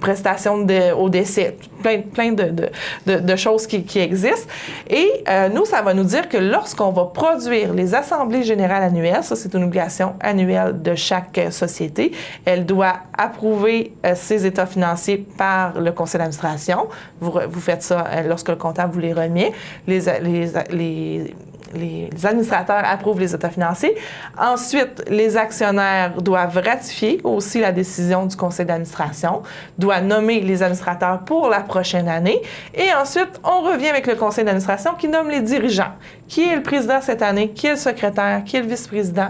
prestation au décès, plein de choses qui existent. Et nous, ça va nous dire que lorsqu'on va produire les assemblées générales annuelles, ça c'est une obligation annuelle de chaque société, elle doit approuver ses états financiers par le conseil d'administration. Vous faites ça lorsque le comptable vous les remet. Les administrateurs approuvent les états financiers. Ensuite, les actionnaires doivent ratifier aussi la décision du conseil d'administration, doivent nommer les administrateurs pour la prochaine année. Et ensuite, on revient avec le conseil d'administration qui nomme les dirigeants. Qui est le président cette année? Qui est le secrétaire? Qui est le vice-président?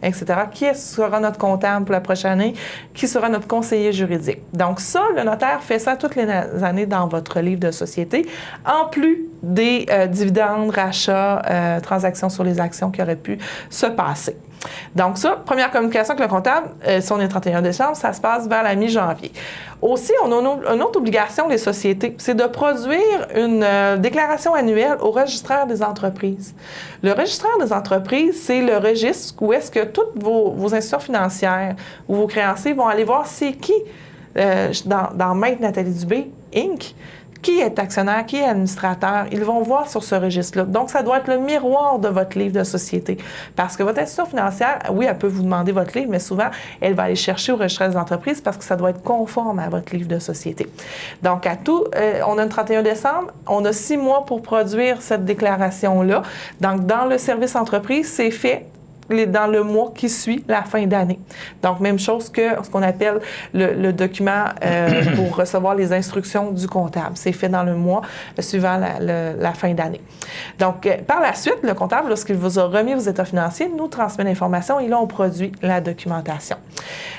Etc. Qui sera notre comptable pour la prochaine année? Qui sera notre conseiller juridique? Donc ça, le notaire fait ça toutes les années dans votre livre de société, en plus des dividendes, rachats, transactions sur les actions qui auraient pu se passer. Donc ça, première communication avec le comptable, si on est 31 décembre, ça se passe vers la mi-janvier. Aussi, on a une autre obligation, les sociétés, c'est de produire une déclaration annuelle au registraire des entreprises. Le registraire des entreprises, c'est le registre où est-ce que toutes vos institutions financières ou vos créanciers vont aller voir c'est qui, dans Maître Nathalie Dubé, Inc., qui est actionnaire, qui est administrateur, ils vont voir sur ce registre-là. Donc, ça doit être le miroir de votre livre de société. Parce que votre institution financière, oui, elle peut vous demander votre livre, mais souvent, elle va aller chercher au registre des entreprises parce que ça doit être conforme à votre livre de société. Donc, on a le 31 décembre, on a 6 mois pour produire cette déclaration-là. Donc, dans le service entreprise, c'est fait dans le mois qui suit la fin d'année. Donc, même chose que ce qu'on appelle le document pour recevoir les instructions du comptable. C'est fait dans le mois suivant la fin d'année. Donc, par la suite, le comptable, lorsqu'il vous a remis vos états financiers, nous transmet l'information et là, on produit la documentation.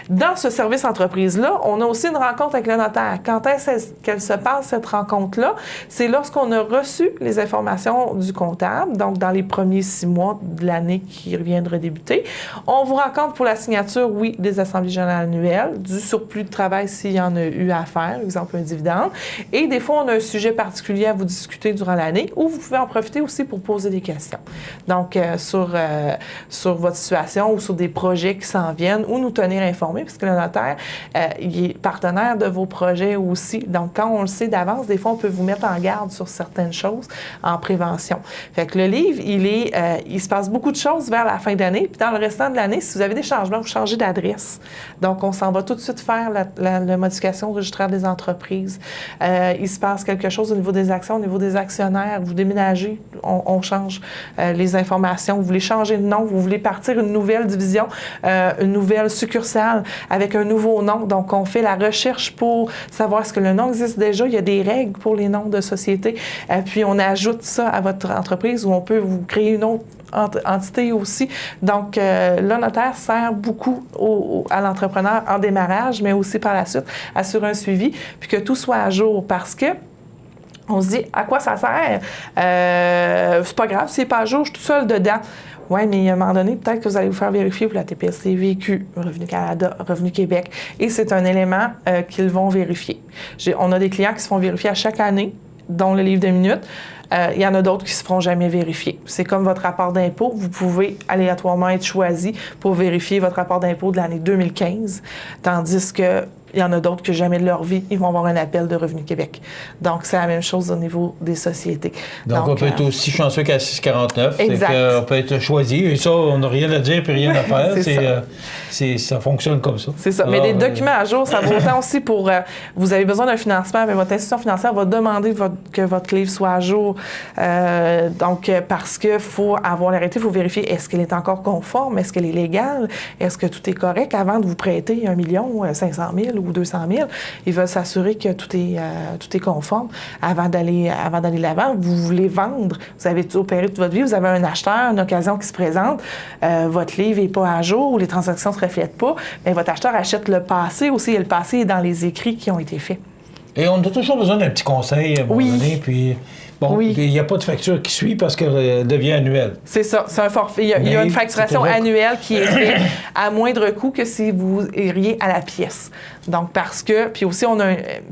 Dans ce service entreprise-là, on a aussi une rencontre avec le notaire. Quand est-ce qu'elle se passe, cette rencontre-là? C'est lorsqu'on a reçu les informations du comptable, donc dans les premiers 6 mois de l'année qui viendra débuter. On vous rencontre pour la signature, oui, des assemblées générales annuelles, du surplus de travail s'il y en a eu à faire, exemple un dividende. Et des fois, on a un sujet particulier à vous discuter durant l'année ou vous pouvez en profiter aussi pour poser des questions. Donc, sur votre situation ou sur des projets qui s'en viennent ou nous tenir informés, puisque le notaire, il est partenaire de vos projets aussi. Donc, quand on le sait d'avance, des fois, on peut vous mettre en garde sur certaines choses en prévention. Fait que le livre, il se passe beaucoup de choses vers la fin d'année. Puis dans le restant de l'année, si vous avez des changements, vous changez d'adresse. Donc, on s'en va tout de suite faire la modification au registraire des entreprises. Il se passe quelque chose au niveau des actions, au niveau des actionnaires. Vous déménagez, on change les informations. Vous voulez changer de nom, vous voulez partir une nouvelle division, une nouvelle succursale avec un nouveau nom. Donc, on fait la recherche pour savoir est-ce que le nom existe déjà. Il y a des règles pour les noms de société. Puis, on ajoute ça à votre entreprise où on peut vous créer une autre entité aussi. Donc, le notaire sert beaucoup à l'entrepreneur en démarrage, mais aussi par la suite, assurer un suivi, puis que tout soit à jour parce que on se dit, à quoi ça sert? C'est pas grave, c'est pas à jour, je suis tout seul dedans. Oui, mais à un moment donné, peut-être que vous allez vous faire vérifier pour la TPS Vécu, Revenu Canada, Revenu Québec, et c'est un élément qu'ils vont vérifier. On a des clients qui se font vérifier à chaque année, dont le livre de minutes. Il y en a d'autres qui ne se feront jamais vérifier. C'est comme votre rapport d'impôt. Vous pouvez aléatoirement être choisi pour vérifier votre rapport d'impôt de l'année 2015, tandis que Il y en a d'autres que jamais de leur vie, ils vont avoir un appel de Revenu Québec. Donc, c'est la même chose au niveau des sociétés. Donc on peut être aussi chanceux qu'à 649. Exact. On peut être choisi. Et ça, on n'a rien à dire puis rien à faire. Ça fonctionne comme ça. C'est ça. Mais des documents à jour, ça vaut autant aussi pour... vous avez besoin d'un financement, mais votre institution financière va demander que votre livre soit à jour. Donc, parce qu'il faut avoir l'arrêté, il faut vérifier est-ce qu'elle est encore conforme, est-ce qu'elle est légale, est-ce que tout est correct avant de vous prêter 1 500 000 ou 200 000. Ils veulent s'assurer que tout est conforme avant d'aller de l'avant. Vous voulez vendre, vous avez opéré toute votre vie, vous avez un acheteur, une occasion qui se présente, votre livre n'est pas à jour ou les transactions ne se reflètent pas, mais votre acheteur achète le passé aussi, et le passé est dans les écrits qui ont été faits. Et on a toujours besoin d'un petit conseil à un moment donné, puis... Bon, il n'y a pas de facture qui suit parce qu'elle devient annuelle. C'est ça, c'est un forfait. Il y a une facturation annuelle qui est faite à moindre coût que si vous iriez à la pièce. Donc, parce que, puis aussi,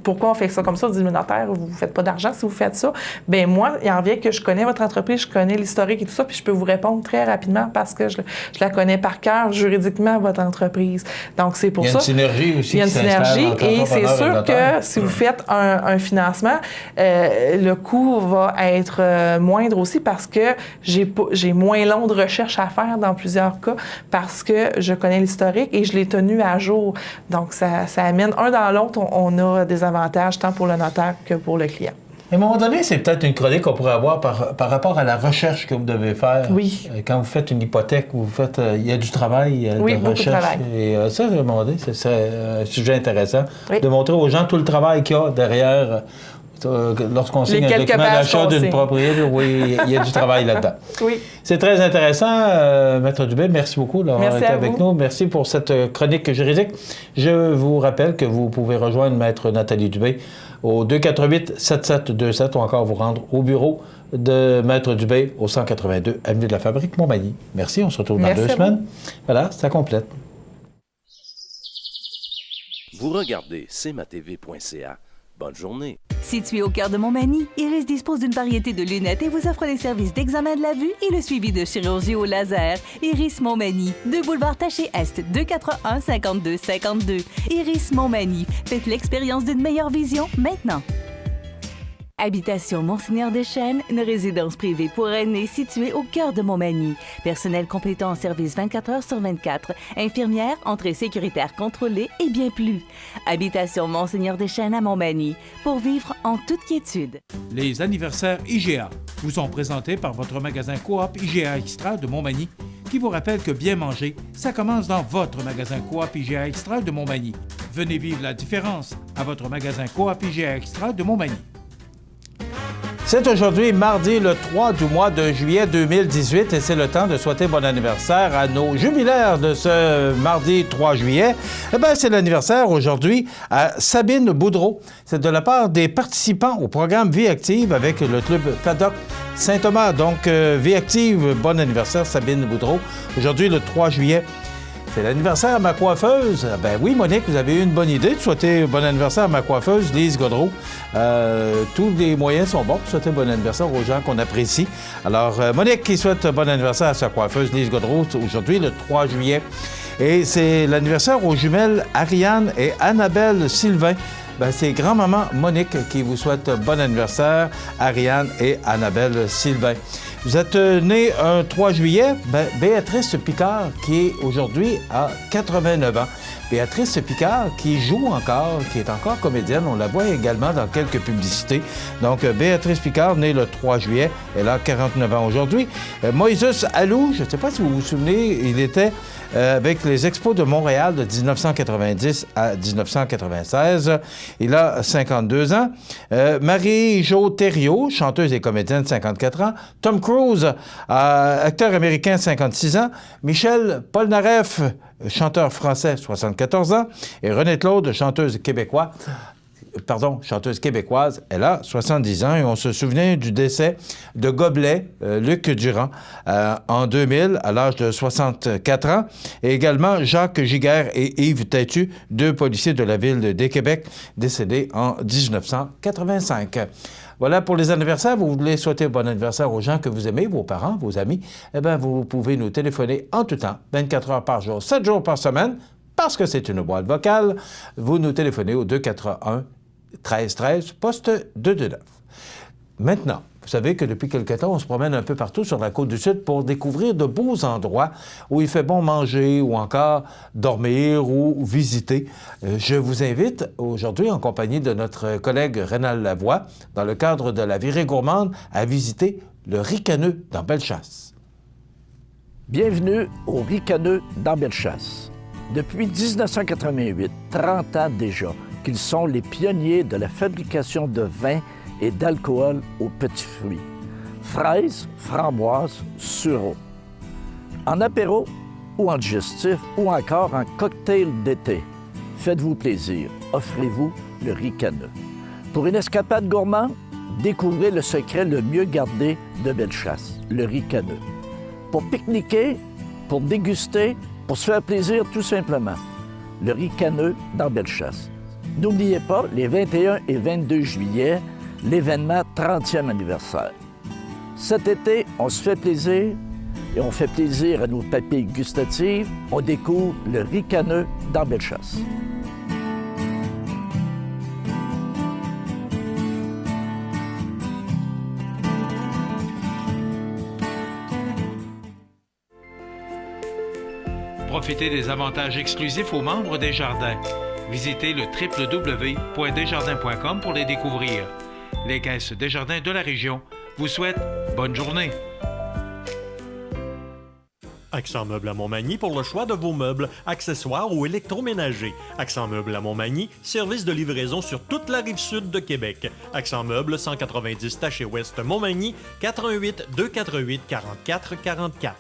pourquoi on fait ça comme ça? On dit, le notaire, vous ne faites pas d'argent si vous faites ça. Bien, moi, il en vient que je connais votre entreprise, je connais l'historique et tout ça, puis je peux vous répondre très rapidement parce que je la connais par cœur, juridiquement, votre entreprise. Donc, c'est pour ça. Il y a une synergie aussi. Il y a une synergie et c'est sûr que si vous faites un financement, le coût va être moindre aussi parce que j'ai moins long de recherche à faire dans plusieurs cas parce que je connais l'historique et je l'ai tenu à jour. Donc, ça amène un dans l'autre, on a des avantages tant pour le notaire que pour le client. À un moment donné, c'est peut-être une chronique qu'on pourrait avoir par rapport à la recherche que vous devez faire. Oui. Quand vous faites une hypothèque, il y a du travail de recherche. Et ça, à un moment donné, c'est un sujet intéressant de montrer aux gens tout le travail qu'il y a derrière. Lorsqu'on signe un document d'achat d'une propriété, oui, il y a du travail là-dedans. Oui. C'est très intéressant, Maître Dubé. Merci beaucoup d'avoir été avec nous. Merci pour cette chronique juridique. Je vous rappelle que vous pouvez rejoindre Maître Nathalie Dubé au 248-7727 ou encore vous rendre au bureau de Maître Dubé au 182 Avenue de la Fabrique, Montmagny. Merci, on se retrouve dans 2 semaines. Voilà, ça complète. Vous regardez cmatv.ca. Bonne journée. Situé au cœur de Montmagny, Iris dispose d'une variété de lunettes et vous offre les services d'examen de la vue et le suivi de chirurgie au laser. Iris Montmagny, 2 boulevard Taché-Est, 241-5252. Iris Montmagny, faites l'expérience d'une meilleure vision maintenant. Habitation Monseigneur Deschênes, une résidence privée pour aînés située au cœur de Montmagny. Personnel complétant en service 24 heures sur 24. Infirmière, entrée sécuritaire contrôlée et bien plus. Habitation Monseigneur Deschênes à Montmagny, pour vivre en toute quiétude. Les anniversaires IGA vous sont présentés par votre magasin Coop IGA Extra de Montmagny, qui vous rappelle que bien manger, ça commence dans votre magasin Coop IGA Extra de Montmagny. Venez vivre la différence à votre magasin Coop IGA Extra de Montmagny. C'est aujourd'hui mardi le 3 du mois de juillet 2018 et c'est le temps de souhaiter bon anniversaire à nos jubilaires de ce mardi 3 juillet. Eh bien, c'est l'anniversaire aujourd'hui à Sabine Boudreau. C'est de la part des participants au programme Vie Active avec le club Paddock Saint-Thomas. Donc, Vie Active, bon anniversaire Sabine Boudreau. Aujourd'hui le 3 juillet. C'est l'anniversaire à ma coiffeuse. Ben oui, Monique, vous avez eu une bonne idée de souhaiter bon anniversaire à ma coiffeuse, Lise Godreau. Tous les moyens sont bons pour souhaiter bon anniversaire aux gens qu'on apprécie. Alors, Monique qui souhaite bon anniversaire à sa coiffeuse, Lise Godreau, aujourd'hui, le 3 juillet. Et c'est l'anniversaire aux jumelles Ariane et Annabelle Sylvain. Ben, c'est grand-maman Monique qui vous souhaite bon anniversaire, Ariane et Annabelle Sylvain. Vous êtes née un 3 juillet, Béatrice Picard, qui est aujourd'hui à 89 ans. Béatrice Picard, qui joue encore, qui est encore comédienne. On la voit également dans quelques publicités. Donc, Béatrice Picard, née le 3 juillet, elle a 49 ans aujourd'hui. Moïse Alou, je ne sais pas si vous vous souvenez, il était avec les Expos de Montréal de 1990 à 1996. Il a 52 ans. Marie-Jo Thériault, chanteuse et comédienne, 54 ans. Tom Cruise, acteur américain, 56 ans. Michel Polnareff, chanteur français, 74 ans. Et Renée Claude, chanteuse québécoise, elle a 70 ans et on se souvient du décès de Gobelet, Luc Durand, en 2000, à l'âge de 64 ans. Et également Jacques Giguère et Yves Têtu, 2 policiers de la ville de Québec, décédés en 1985. Voilà pour les anniversaires. Vous voulez souhaiter bon anniversaire aux gens que vous aimez, vos parents, vos amis, eh bien, vous pouvez nous téléphoner en tout temps, 24 heures par jour, 7 jours par semaine, parce que c'est une boîte vocale, vous nous téléphonez au 281-1313, poste 229. Maintenant, vous savez que depuis quelque temps, on se promène un peu partout sur la Côte-du-Sud pour découvrir de beaux endroits où il fait bon manger ou encore dormir ou visiter. Je vous invite aujourd'hui, en compagnie de notre collègue Rénal Lavoie, dans le cadre de la virée gourmande, à visiter le Ricaneux dans Bellechasse. Bienvenue au Ricaneux dans Bellechasse. Depuis 1988, 30 ans déjà, qu'ils sont les pionniers de la fabrication de vin et d'alcool aux petits fruits. Fraises, framboises, sureau. En apéro ou en digestif ou encore en cocktail d'été. Faites-vous plaisir, offrez-vous le Ricaneux. Pour une escapade gourmande, découvrez le secret le mieux gardé de Bellechasse, le Ricaneux. Pour pique-niquer, pour déguster, pour se faire plaisir tout simplement. Le Ricaneux dans Bellechasse. N'oubliez pas, les 21 et 22 juillet, l'événement 30e anniversaire. Cet été, on se fait plaisir et on fait plaisir à nos papilles gustatives. On découvre le Ricaneux dans Bellechasse. Profitez des avantages exclusifs aux membres des Jardins. Visitez le www.desjardins.com pour les découvrir. Les caisses Desjardins de la région vous souhaitent bonne journée. Accent Meubles à Montmagny pour le choix de vos meubles, accessoires ou électroménagers. Accent Meubles à Montmagny, service de livraison sur toute la rive sud de Québec. Accent Meubles, 190 Taché Ouest Montmagny, 418 248 44 44.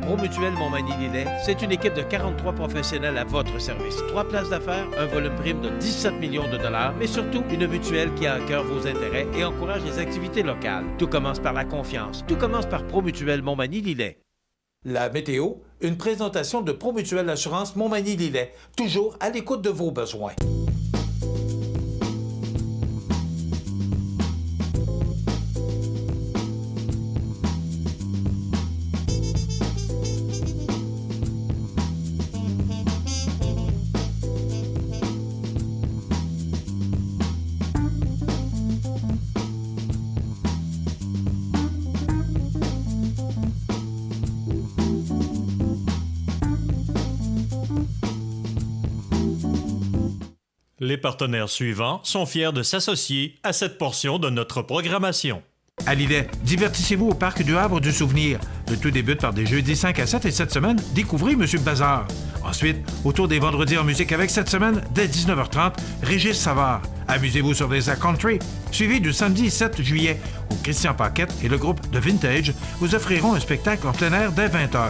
Promutuel Montmagny-Lillet, c'est une équipe de 43 professionnels à votre service. 3 places d'affaires, un volume prime de 17 millions de dollars, mais surtout une mutuelle qui a à cœur vos intérêts et encourage les activités locales. Tout commence par la confiance. Tout commence par Promutuel Montmagny-Lillet. La météo, une présentation de Promutuelle Assurance Montmagny-Lillet, toujours à l'écoute de vos besoins. Les partenaires suivants sont fiers de s'associer à cette portion de notre programmation. À Lillet, divertissez-vous au Parc du Havre du Souvenir. Le tout débute par des jeudis 5 à 7 et cette semaine, découvrez Monsieur Bazar. Ensuite, autour des vendredis en musique avec cette semaine, dès 19h30, Régis Savard. Amusez-vous sur des airs country. Suivi du samedi 7 juillet, où Christian Paquette et le groupe de Vintage vous offriront un spectacle en plein air dès 20h.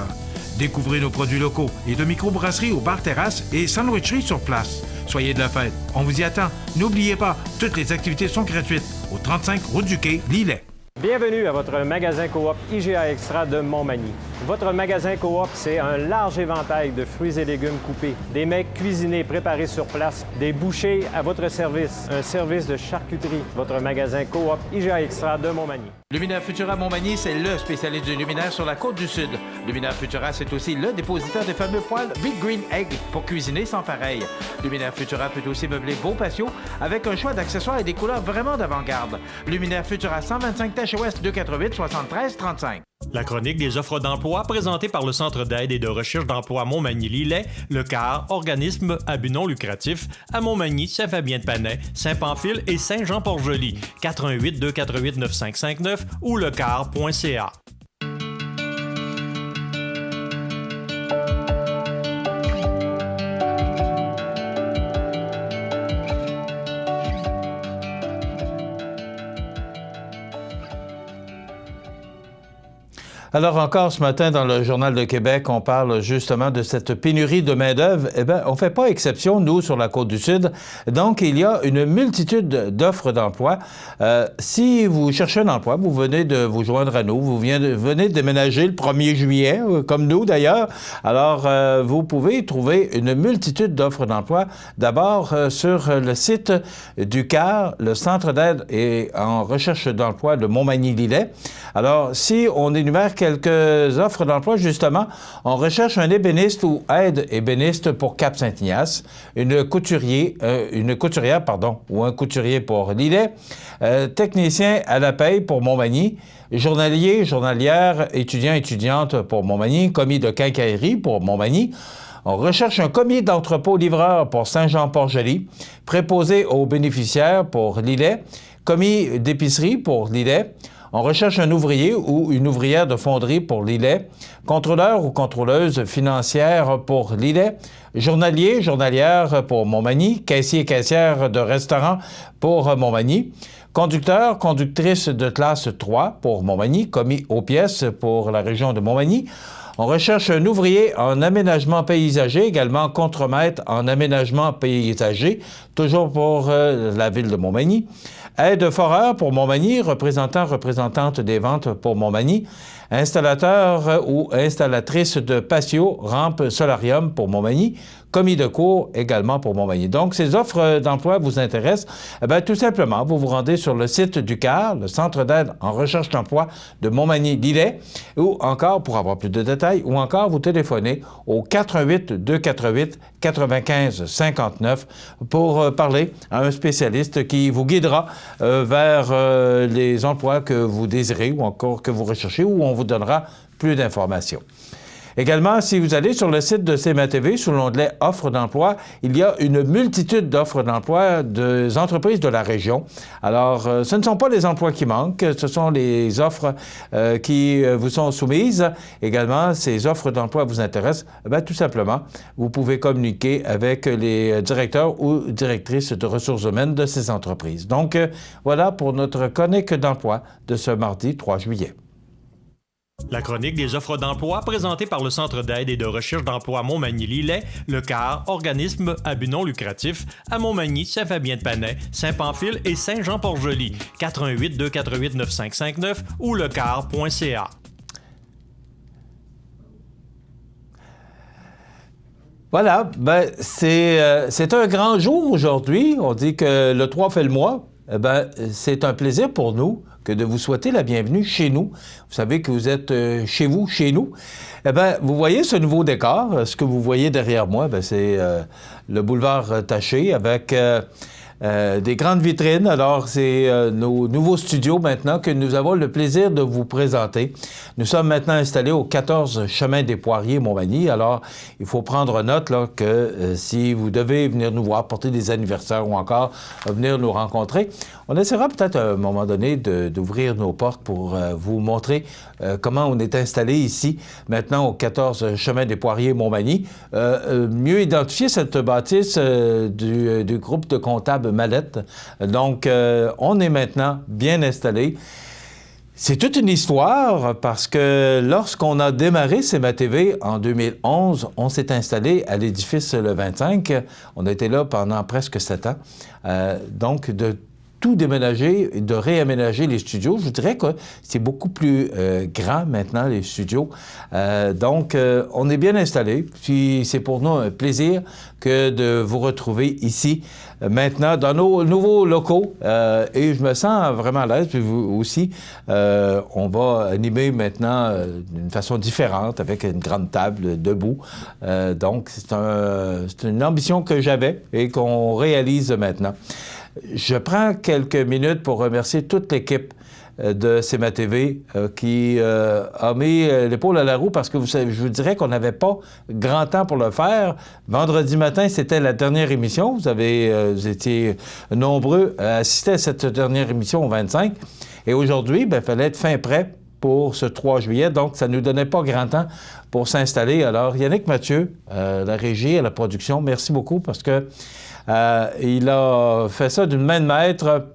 Découvrez nos produits locaux et de microbrasseries au bar terrasse et sandwicheries sur place. Soyez de la fête. On vous y attend. N'oubliez pas, toutes les activités sont gratuites. Au 35 Route du Quai, Lillet. Bienvenue à votre magasin Coop IGA Extra de Montmagny. Votre magasin Coop, c'est un large éventail de fruits et légumes coupés, des mets cuisinés préparés sur place, des bouchées à votre service, un service de charcuterie. Votre magasin Coop IGA Extra de Montmagny. Luminaire Futura Montmagny, c'est le spécialiste du luminaire sur la côte du Sud. Luminaire Futura, c'est aussi le dépositaire des fameux poêles Big Green Egg pour cuisiner sans pareil. Luminaire Futura peut aussi meubler vos patios avec un choix d'accessoires et des couleurs vraiment d'avant-garde. Luminaire Futura, 125 Taché Ouest 248 73 35. La chronique des offres d'emploi présentée par le Centre d'aide et de recherche d'emploi Montmagny-Lillet, le CAR, organisme à but non lucratif, à Montmagny, Saint-Fabien-de-Panay, Saint-Pamphile et Saint-Jean-Port-Joli, 418 248 9559 ou lecar.ca. Alors encore ce matin dans le Journal de Québec, on parle justement de cette pénurie de main-d'œuvre. Eh bien, on ne fait pas exception, nous, sur la Côte-du-Sud. Donc, il y a une multitude d'offres d'emploi. Si vous cherchez un emploi, vous venez de vous joindre à nous, vous venez de déménager le 1er juillet, comme nous d'ailleurs. Alors, vous pouvez trouver une multitude d'offres d'emploi. D'abord, sur le site du CAR, le Centre d'aide et en recherche d'emploi de Montmagny-Lillet. Alors, si on énumère quelques offres d'emploi, justement, on recherche un ébéniste ou aide-ébéniste pour Cap-Saint-Ignace, une couturière, ou un couturier pour Lillet, technicien à la paye pour Montmagny, journalier, journalière, étudiant, étudiante pour Montmagny, commis de quincaillerie pour Montmagny. On recherche un commis d'entrepôt-livreur pour Saint-Jean-Port-Joli, préposé aux bénéficiaires pour Lillet, commis d'épicerie pour Lillet. On recherche un ouvrier ou une ouvrière de fonderie pour Lillet, contrôleur ou contrôleuse financière pour Lillet, journalier, journalière pour Montmagny, caissier, caissière de restaurant pour Montmagny, conducteur, conductrice de classe 3 pour Montmagny, commis aux pièces pour la région de Montmagny. On recherche un ouvrier en aménagement paysager, également contremaître en aménagement paysager, toujours pour la ville de Montmagny. Aide-foreur pour Montmagny, représentante des ventes pour Montmagny, installateur ou installatrice de patio, rampe, solarium pour Montmagny, commis de cours également pour Montmagny. Donc, ces offres d'emploi vous intéressent? Eh bien, tout simplement, vous vous rendez sur le site du CAR, le Centre d'aide en recherche d'emploi de Montmagny-Lillet, ou encore, pour avoir plus de détails, ou encore vous téléphonez au 418-248-95-59 pour parler à un spécialiste qui vous guidera vers les emplois que vous désirez ou encore que vous recherchez, où on vous donnera plus d'informations. Également, si vous allez sur le site de CMA-TV, sous l'onglet « Offres d'emploi », il y a une multitude d'offres d'emploi des entreprises de la région. Alors, ce ne sont pas les emplois qui manquent, ce sont les offres qui vous sont soumises. Également, ces offres d'emploi vous intéressent, bien, tout simplement, vous pouvez communiquer avec les directeurs ou directrices de ressources humaines de ces entreprises. Donc, voilà pour notre chronique d'emploi de ce mardi 3 juillet. La chronique des offres d'emploi présentée par le Centre d'aide et de recherche d'emploi Montmagny-Lillet, le CAR, organisme à but non lucratif, à Montmagny, Saint-Fabien-de-Panay, Saint-Pamphile et Saint-Jean-Port-Joli, 418-248-9559 ou lecar.ca. Voilà, ben c'est un grand jour aujourd'hui. On dit que le 3 fait le mois. Ben, c'est un plaisir pour nous que de vous souhaiter la bienvenue chez nous. Vous savez que vous êtes chez vous, chez nous. Eh bien, vous voyez ce nouveau décor. Ce que vous voyez derrière moi, ben, c'est le boulevard Taché avec des grandes vitrines. Alors, c'est nos nouveaux studios maintenant que nous avons le plaisir de vous présenter. Nous sommes maintenant installés au 14 chemin des Poiriers, Montmagny. Alors, il faut prendre note là, que si vous devez venir nous voir, porter des anniversaires ou encore venir nous rencontrer, on essaiera peut-être à un moment donné d'ouvrir nos portes pour vous montrer comment on est installé ici, maintenant au 14 chemin des Poiriers, Montmagny. Mieux identifier cette bâtisse du groupe de comptables Mallette. Donc, on est maintenant bien installé. C'est toute une histoire parce que lorsqu'on a démarré CMA-TV en 2011, on s'est installé à l'édifice Le 25. On a été là pendant presque 7 ans. Donc, de tout déménager, de réaménager les studios. Je vous dirais que c'est beaucoup plus grand maintenant, les studios. Donc, on est bien installé. Puis, c'est pour nous un plaisir que de vous retrouver ici, maintenant, dans nos nouveaux locaux. Et je me sens vraiment à l'aise. Puis vous aussi, on va animer maintenant d'une façon différente, avec une grande table debout. Donc, c'est une ambition que j'avais et qu'on réalise maintenant. Je prends quelques minutes pour remercier toute l'équipe de CMA-TV qui a mis l'épaule à la roue parce que vous savez, je vous dirais qu'on n'avait pas grand temps pour le faire. Vendredi matin, c'était la dernière émission. Vous étiez nombreux à assister à cette dernière émission au 25. Et aujourd'hui, il fallait être fin prêt pour ce 3 juillet. Donc, ça ne nous donnait pas grand temps pour s'installer. Alors, Yannick Mathieu, la régie et la production, merci beaucoup parce que il a fait ça d'une main de maître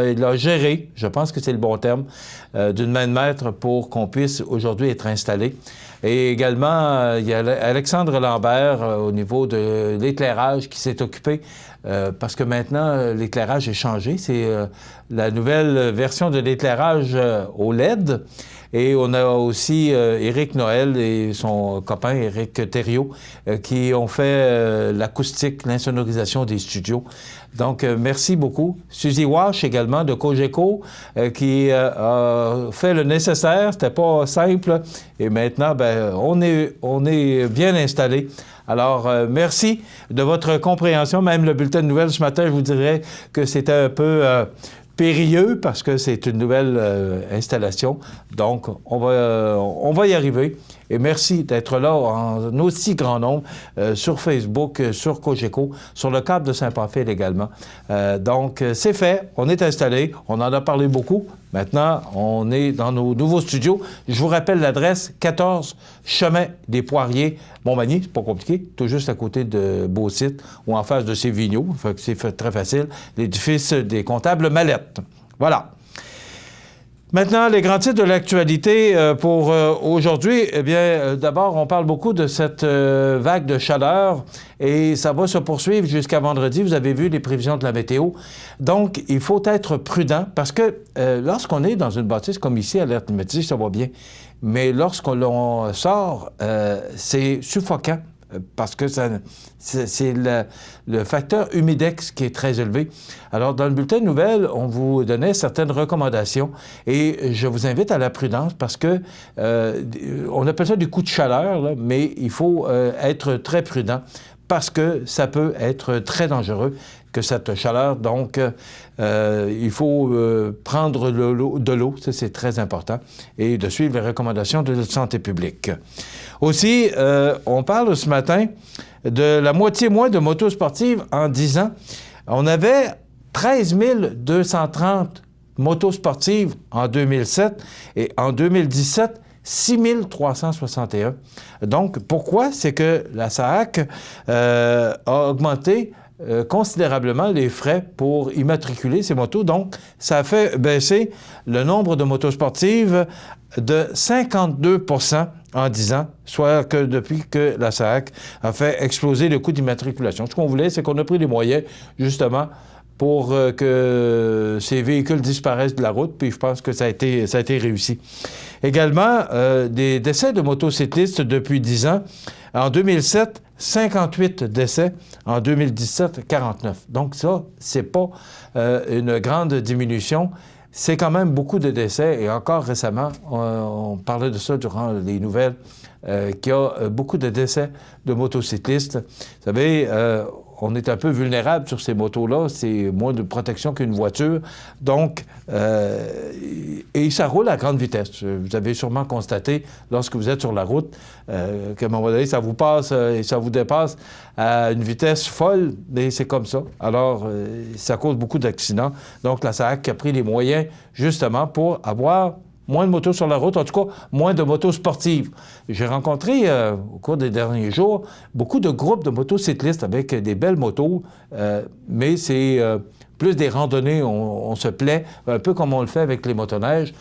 il a géré, je pense que c'est le bon terme, d'une main de maître pour qu'on puisse aujourd'hui être installé. Et également, il y a Alexandre Lambert au niveau de l'éclairage qui s'est occupé parce que maintenant, l'éclairage est changé. C'est la nouvelle version de l'éclairage au LED. Et on a aussi Éric Noël et son copain Éric Thériault qui ont fait l'acoustique, l'insonorisation des studios. Donc, merci beaucoup. Suzy Wash également de Cogeco qui a fait le nécessaire. C'était pas simple. Et maintenant, ben, on est bien installé. Alors, merci de votre compréhension. Même le bulletin de nouvelles ce matin, je vous dirais que c'était un peu périlleux parce que c'est une nouvelle installation. Donc, on va y arriver. Et merci d'être là en aussi grand nombre sur Facebook, sur Cogeco, sur le câble de Saint-Pamphile également. Donc, c'est fait. On est installé. On en a parlé beaucoup. Maintenant, on est dans nos nouveaux studios. Je vous rappelle l'adresse 14 Chemin des Poiriers, Montmagny. C'est pas compliqué. Tout juste à côté de Beausite ou en face de Sévigno. Fait que c'est très facile. L'édifice des comptables Mallette. Voilà. Maintenant, les grands titres de l'actualité pour aujourd'hui. Eh bien, d'abord, on parle beaucoup de cette vague de chaleur et ça va se poursuivre jusqu'à vendredi. Vous avez vu les prévisions de la météo. Donc, il faut être prudent parce que lorsqu'on est dans une bâtisse comme ici, à l'air climatisé, ça va bien. Mais lorsqu'on sort, c'est suffocant. Parce que c'est le facteur humidex qui est très élevé. Alors, dans le bulletin de nouvelles, on vous donnait certaines recommandations et je vous invite à la prudence parce que on appelle ça des coups de chaleur, là, mais il faut être très prudent parce que ça peut être très dangereux que cette chaleur. Donc, il faut prendre de l'eau, ça c'est très important, et de suivre les recommandations de la santé publique. Aussi, on parle ce matin de la moitié moins de motos sportives en 10 ans. On avait 13 230 motos sportives en 2007 et en 2017, 6 361. Donc, pourquoi? C'est que la SAAQ a augmenté considérablement les frais pour immatriculer ces motos. Donc, ça a fait baisser le nombre de motos sportives de 52 % en 10 ans, soit que depuis que la SAAQ a fait exploser le coût d'immatriculation. Ce qu'on voulait, c'est qu'on a pris les moyens, justement, pour que ces véhicules disparaissent de la route, puis je pense que ça a été réussi. Également, des décès de motocyclistes depuis 10 ans. En 2007, 58 décès. En 2017, 49. Donc ça, c'est pas une grande diminution. C'est quand même beaucoup de décès. Et encore récemment, on parlait de ça durant les nouvelles, qu'il y a beaucoup de décès de motocyclistes. Vous savez, on est un peu vulnérable sur ces motos-là. C'est moins de protection qu'une voiture. Donc, et ça roule à grande vitesse. Vous avez sûrement constaté, lorsque vous êtes sur la route, qu'à un moment donné, ça vous passe et ça vous dépasse à une vitesse folle, mais c'est comme ça. Alors, ça cause beaucoup d'accidents. Donc, la SAAQ a pris les moyens, justement, pour avoir moins de motos sur la route, en tout cas, moins de motos sportives. J'ai rencontré, au cours des derniers jours, beaucoup de groupes de motocyclistes avec des belles motos, mais c'est plus des randonnées, on se plaît, un peu comme on le fait avec les motoneiges.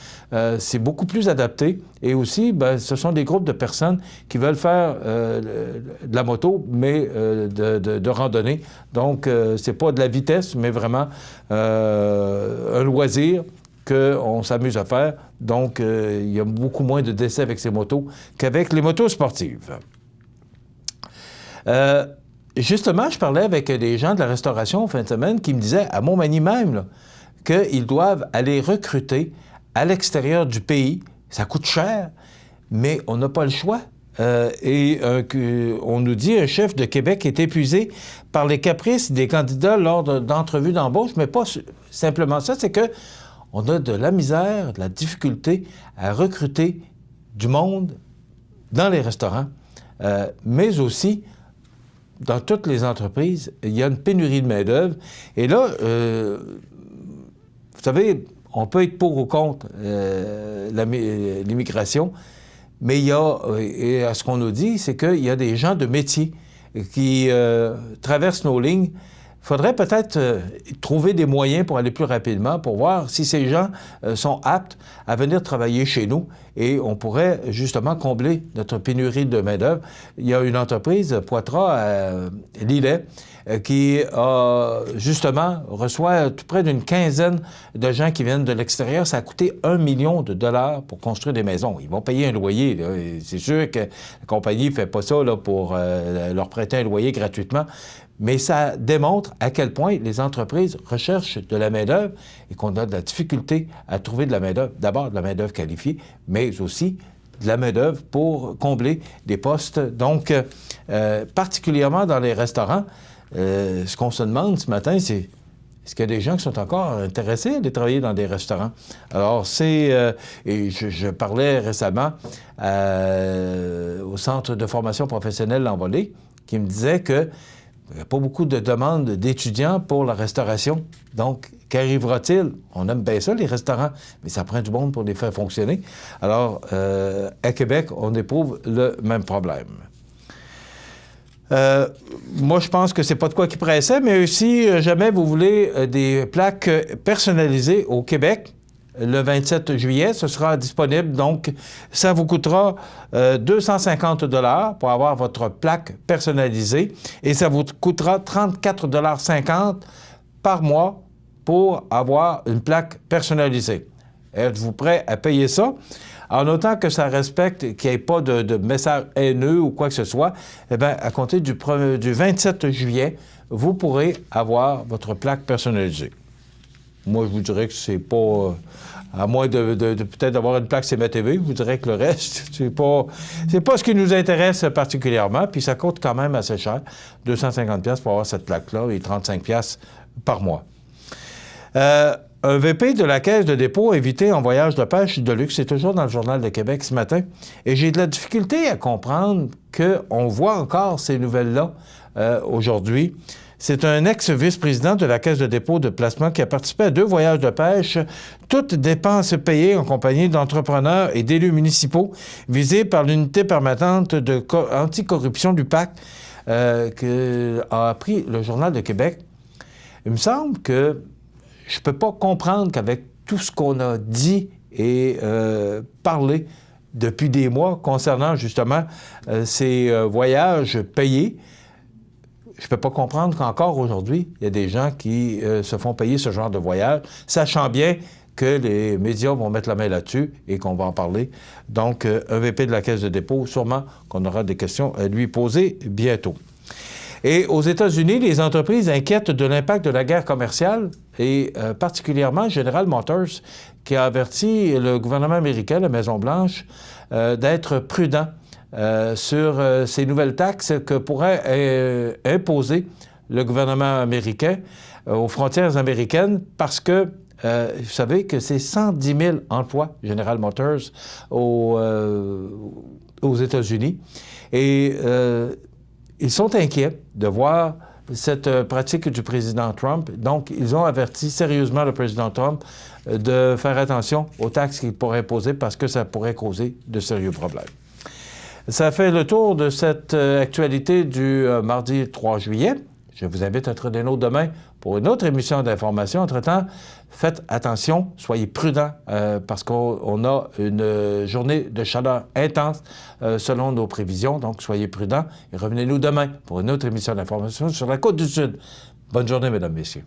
C'est beaucoup plus adapté. Et aussi, ben, ce sont des groupes de personnes qui veulent faire de la moto, mais de randonnée. Donc, c'est pas de la vitesse, mais vraiment un loisir qu'on s'amuse à faire. Donc, il y a beaucoup moins de décès avec ces motos qu'avec les motos sportives. Justement, je parlais avec des gens de la restauration en fin de semaine qui me disaient, à Montmagny même, qu'ils doivent aller recruter à l'extérieur du pays. Ça coûte cher, mais on n'a pas le choix. On nous dit un chef de Québec est épuisé par les caprices des candidats lors d'entrevues d'embauche, mais pas simplement ça, c'est que on a de la misère, de la difficulté à recruter du monde dans les restaurants, mais aussi dans toutes les entreprises. Il y a une pénurie de main-d'œuvre. Et là, vous savez, on peut être pour ou contre l'immigration, mais il y a, et à ce qu'on nous dit, c'est qu'il y a des gens de métier qui traversent nos lignes. Il faudrait peut-être trouver des moyens pour aller plus rapidement, pour voir si ces gens sont aptes à venir travailler chez nous et on pourrait justement combler notre pénurie de main-d'œuvre. Il y a une entreprise, Poitras, à Lillet, qui justement reçoit tout près d'une quinzaine de gens qui viennent de l'extérieur. Ça a coûté $1 million pour construire des maisons. Ils vont payer un loyer. Là. C'est sûr que la compagnie ne fait pas ça là, pour leur prêter un loyer gratuitement. Mais ça démontre à quel point les entreprises recherchent de la main-d'œuvre et qu'on a de la difficulté à trouver de la main-d'œuvre. D'abord, de la main-d'œuvre qualifiée, mais aussi de la main-d'œuvre pour combler des postes. Donc, particulièrement dans les restaurants, ce qu'on se demande ce matin, c'est est-ce qu'il y a des gens qui sont encore intéressés à aller travailler dans des restaurants? Alors, et je parlais récemment au Centre de formation professionnelle L'Envolée, qui me disait que il n'y a pas beaucoup de demandes d'étudiants pour la restauration. Donc, qu'arrivera-t-il? On aime bien ça, les restaurants, mais ça prend du monde pour les faire fonctionner. Alors, à Québec, on éprouve le même problème. Moi, je pense que c'est pas de quoi qui pressait, mais si jamais vous voulez des plaques personnalisées au Québec, le 27 juillet, ce sera disponible. Donc, ça vous coûtera 250 $ pour avoir votre plaque personnalisée et ça vous coûtera 34,50 $ par mois pour avoir une plaque personnalisée. Êtes-vous prêt à payer ça? En autant que ça respecte, qu'il n'y ait pas de message haineux ou quoi que ce soit, eh bien, à compter du 27 juillet, vous pourrez avoir votre plaque personnalisée. Moi, je vous dirais que c'est pas... à moins de peut-être d'avoir une plaque CMA-TV, je vous dirais que le reste, c'est pas ce qui nous intéresse particulièrement. Puis ça coûte quand même assez cher, 250$ pour avoir cette plaque-là et 35$ par mois. Un VP de la Caisse de dépôt invité en voyage de pêche de luxe, c'est toujours dans le Journal de Québec ce matin, et j'ai de la difficulté à comprendre qu'on voit encore ces nouvelles-là aujourd'hui. C'est un ex-vice-président de la Caisse de dépôt de placement qui a participé à 2 voyages de pêche, toutes dépenses payées en compagnie d'entrepreneurs et d'élus municipaux visés par l'unité permanente anticorruption du PAC que a appris le Journal de Québec. Il me semble que je ne peux pas comprendre qu'avec tout ce qu'on a dit et parlé depuis des mois concernant justement ces voyages payés, je ne peux pas comprendre qu'encore aujourd'hui, il y a des gens qui se font payer ce genre de voyage, sachant bien que les médias vont mettre la main là-dessus et qu'on va en parler. Donc, un VP de la Caisse de dépôt, sûrement qu'on aura des questions à lui poser bientôt. Et aux États-Unis, les entreprises inquiètent de l'impact de la guerre commerciale et particulièrement General Motors, qui a averti le gouvernement américain, la Maison-Blanche, d'être prudent sur ces nouvelles taxes que pourrait imposer le gouvernement américain aux frontières américaines parce que vous savez que c'est 110 000 emplois, General Motors, aux États-Unis. Et ils sont inquiets de voir cette pratique du président Trump. Donc, ils ont averti sérieusement le président Trump de faire attention aux taxes qu'il pourrait imposer parce que ça pourrait causer de sérieux problèmes. Ça fait le tour de cette actualité du mardi 3 juillet. Je vous invite à être des nôtres demain pour une autre émission d'information. Entre-temps, faites attention, soyez prudents parce qu'on a une journée de chaleur intense selon nos prévisions. Donc, soyez prudents et revenez-nous demain pour une autre émission d'information sur la Côte-du-Sud. Bonne journée, mesdames, messieurs.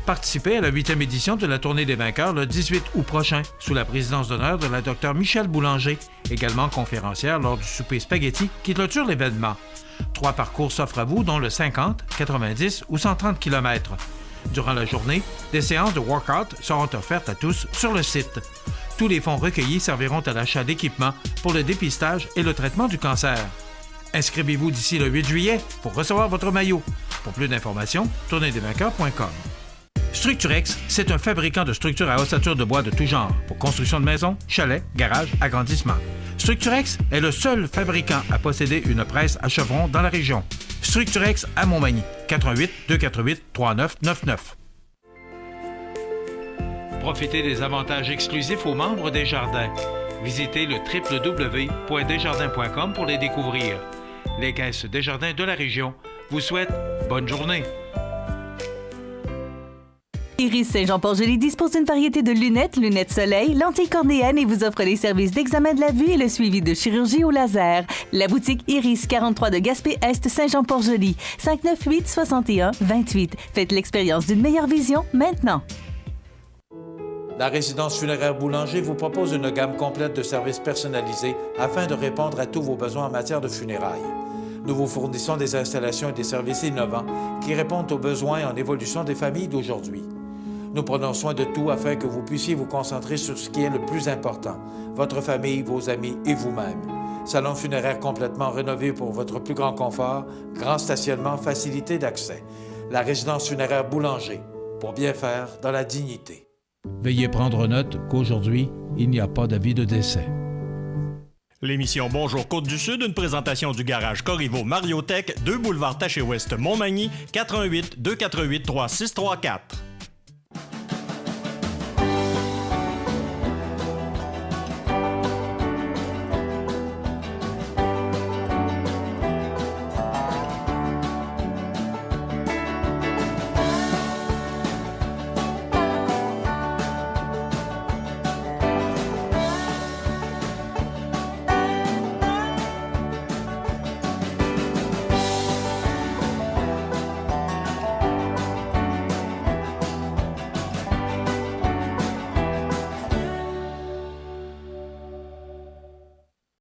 Participez à la 8e édition de la Tournée des vainqueurs le 18 août prochain, sous la présidence d'honneur de la Dr Michèle Boulanger, également conférencière lors du souper spaghetti qui clôture l'événement. 3 parcours s'offrent à vous, dont le 50, 90 ou 130 km. Durant la journée, des séances de workout seront offertes à tous sur le site. Tous les fonds recueillis serviront à l'achat d'équipements pour le dépistage et le traitement du cancer. Inscrivez-vous d'ici le 8 juillet pour recevoir votre maillot. Pour plus d'informations, tourneedesvainqueurs.com. Structurex, c'est un fabricant de structures à ossature de bois de tout genre pour construction de maisons, chalets, garages, agrandissements. Structurex est le seul fabricant à posséder une presse à chevrons dans la région. Structurex à Montmagny, 88 248 3999. Profitez des avantages exclusifs aux membres des Jardins. Visitez le www.desjardins.com pour les découvrir. Les caisses Desjardins de la région vous souhaitent bonne journée. Iris Saint-Jean-Port-Joli dispose d'une variété de lunettes, lunettes soleil, lentilles cornéennes et vous offre les services d'examen de la vue et le suivi de chirurgie au laser. La boutique Iris, 43 de Gaspé-Est, Saint-Jean-Port-Joli, 598-61-28. Faites l'expérience d'une meilleure vision maintenant. La résidence funéraire Boulanger vous propose une gamme complète de services personnalisés afin de répondre à tous vos besoins en matière de funérailles. Nous vous fournissons des installations et des services innovants qui répondent aux besoins en évolution des familles d'aujourd'hui. Nous prenons soin de tout afin que vous puissiez vous concentrer sur ce qui est le plus important, votre famille, vos amis et vous-même. Salon funéraire complètement rénové pour votre plus grand confort, grand stationnement, facilité d'accès. La résidence funéraire Boulanger, pour bien faire dans la dignité. Veuillez prendre note qu'aujourd'hui, il n'y a pas d'avis de décès. L'émission Bonjour Côte-du-Sud, une présentation du garage Corriveau Mariotech, 2 boulevard Taché-Ouest Montmagny, 418 248 3634.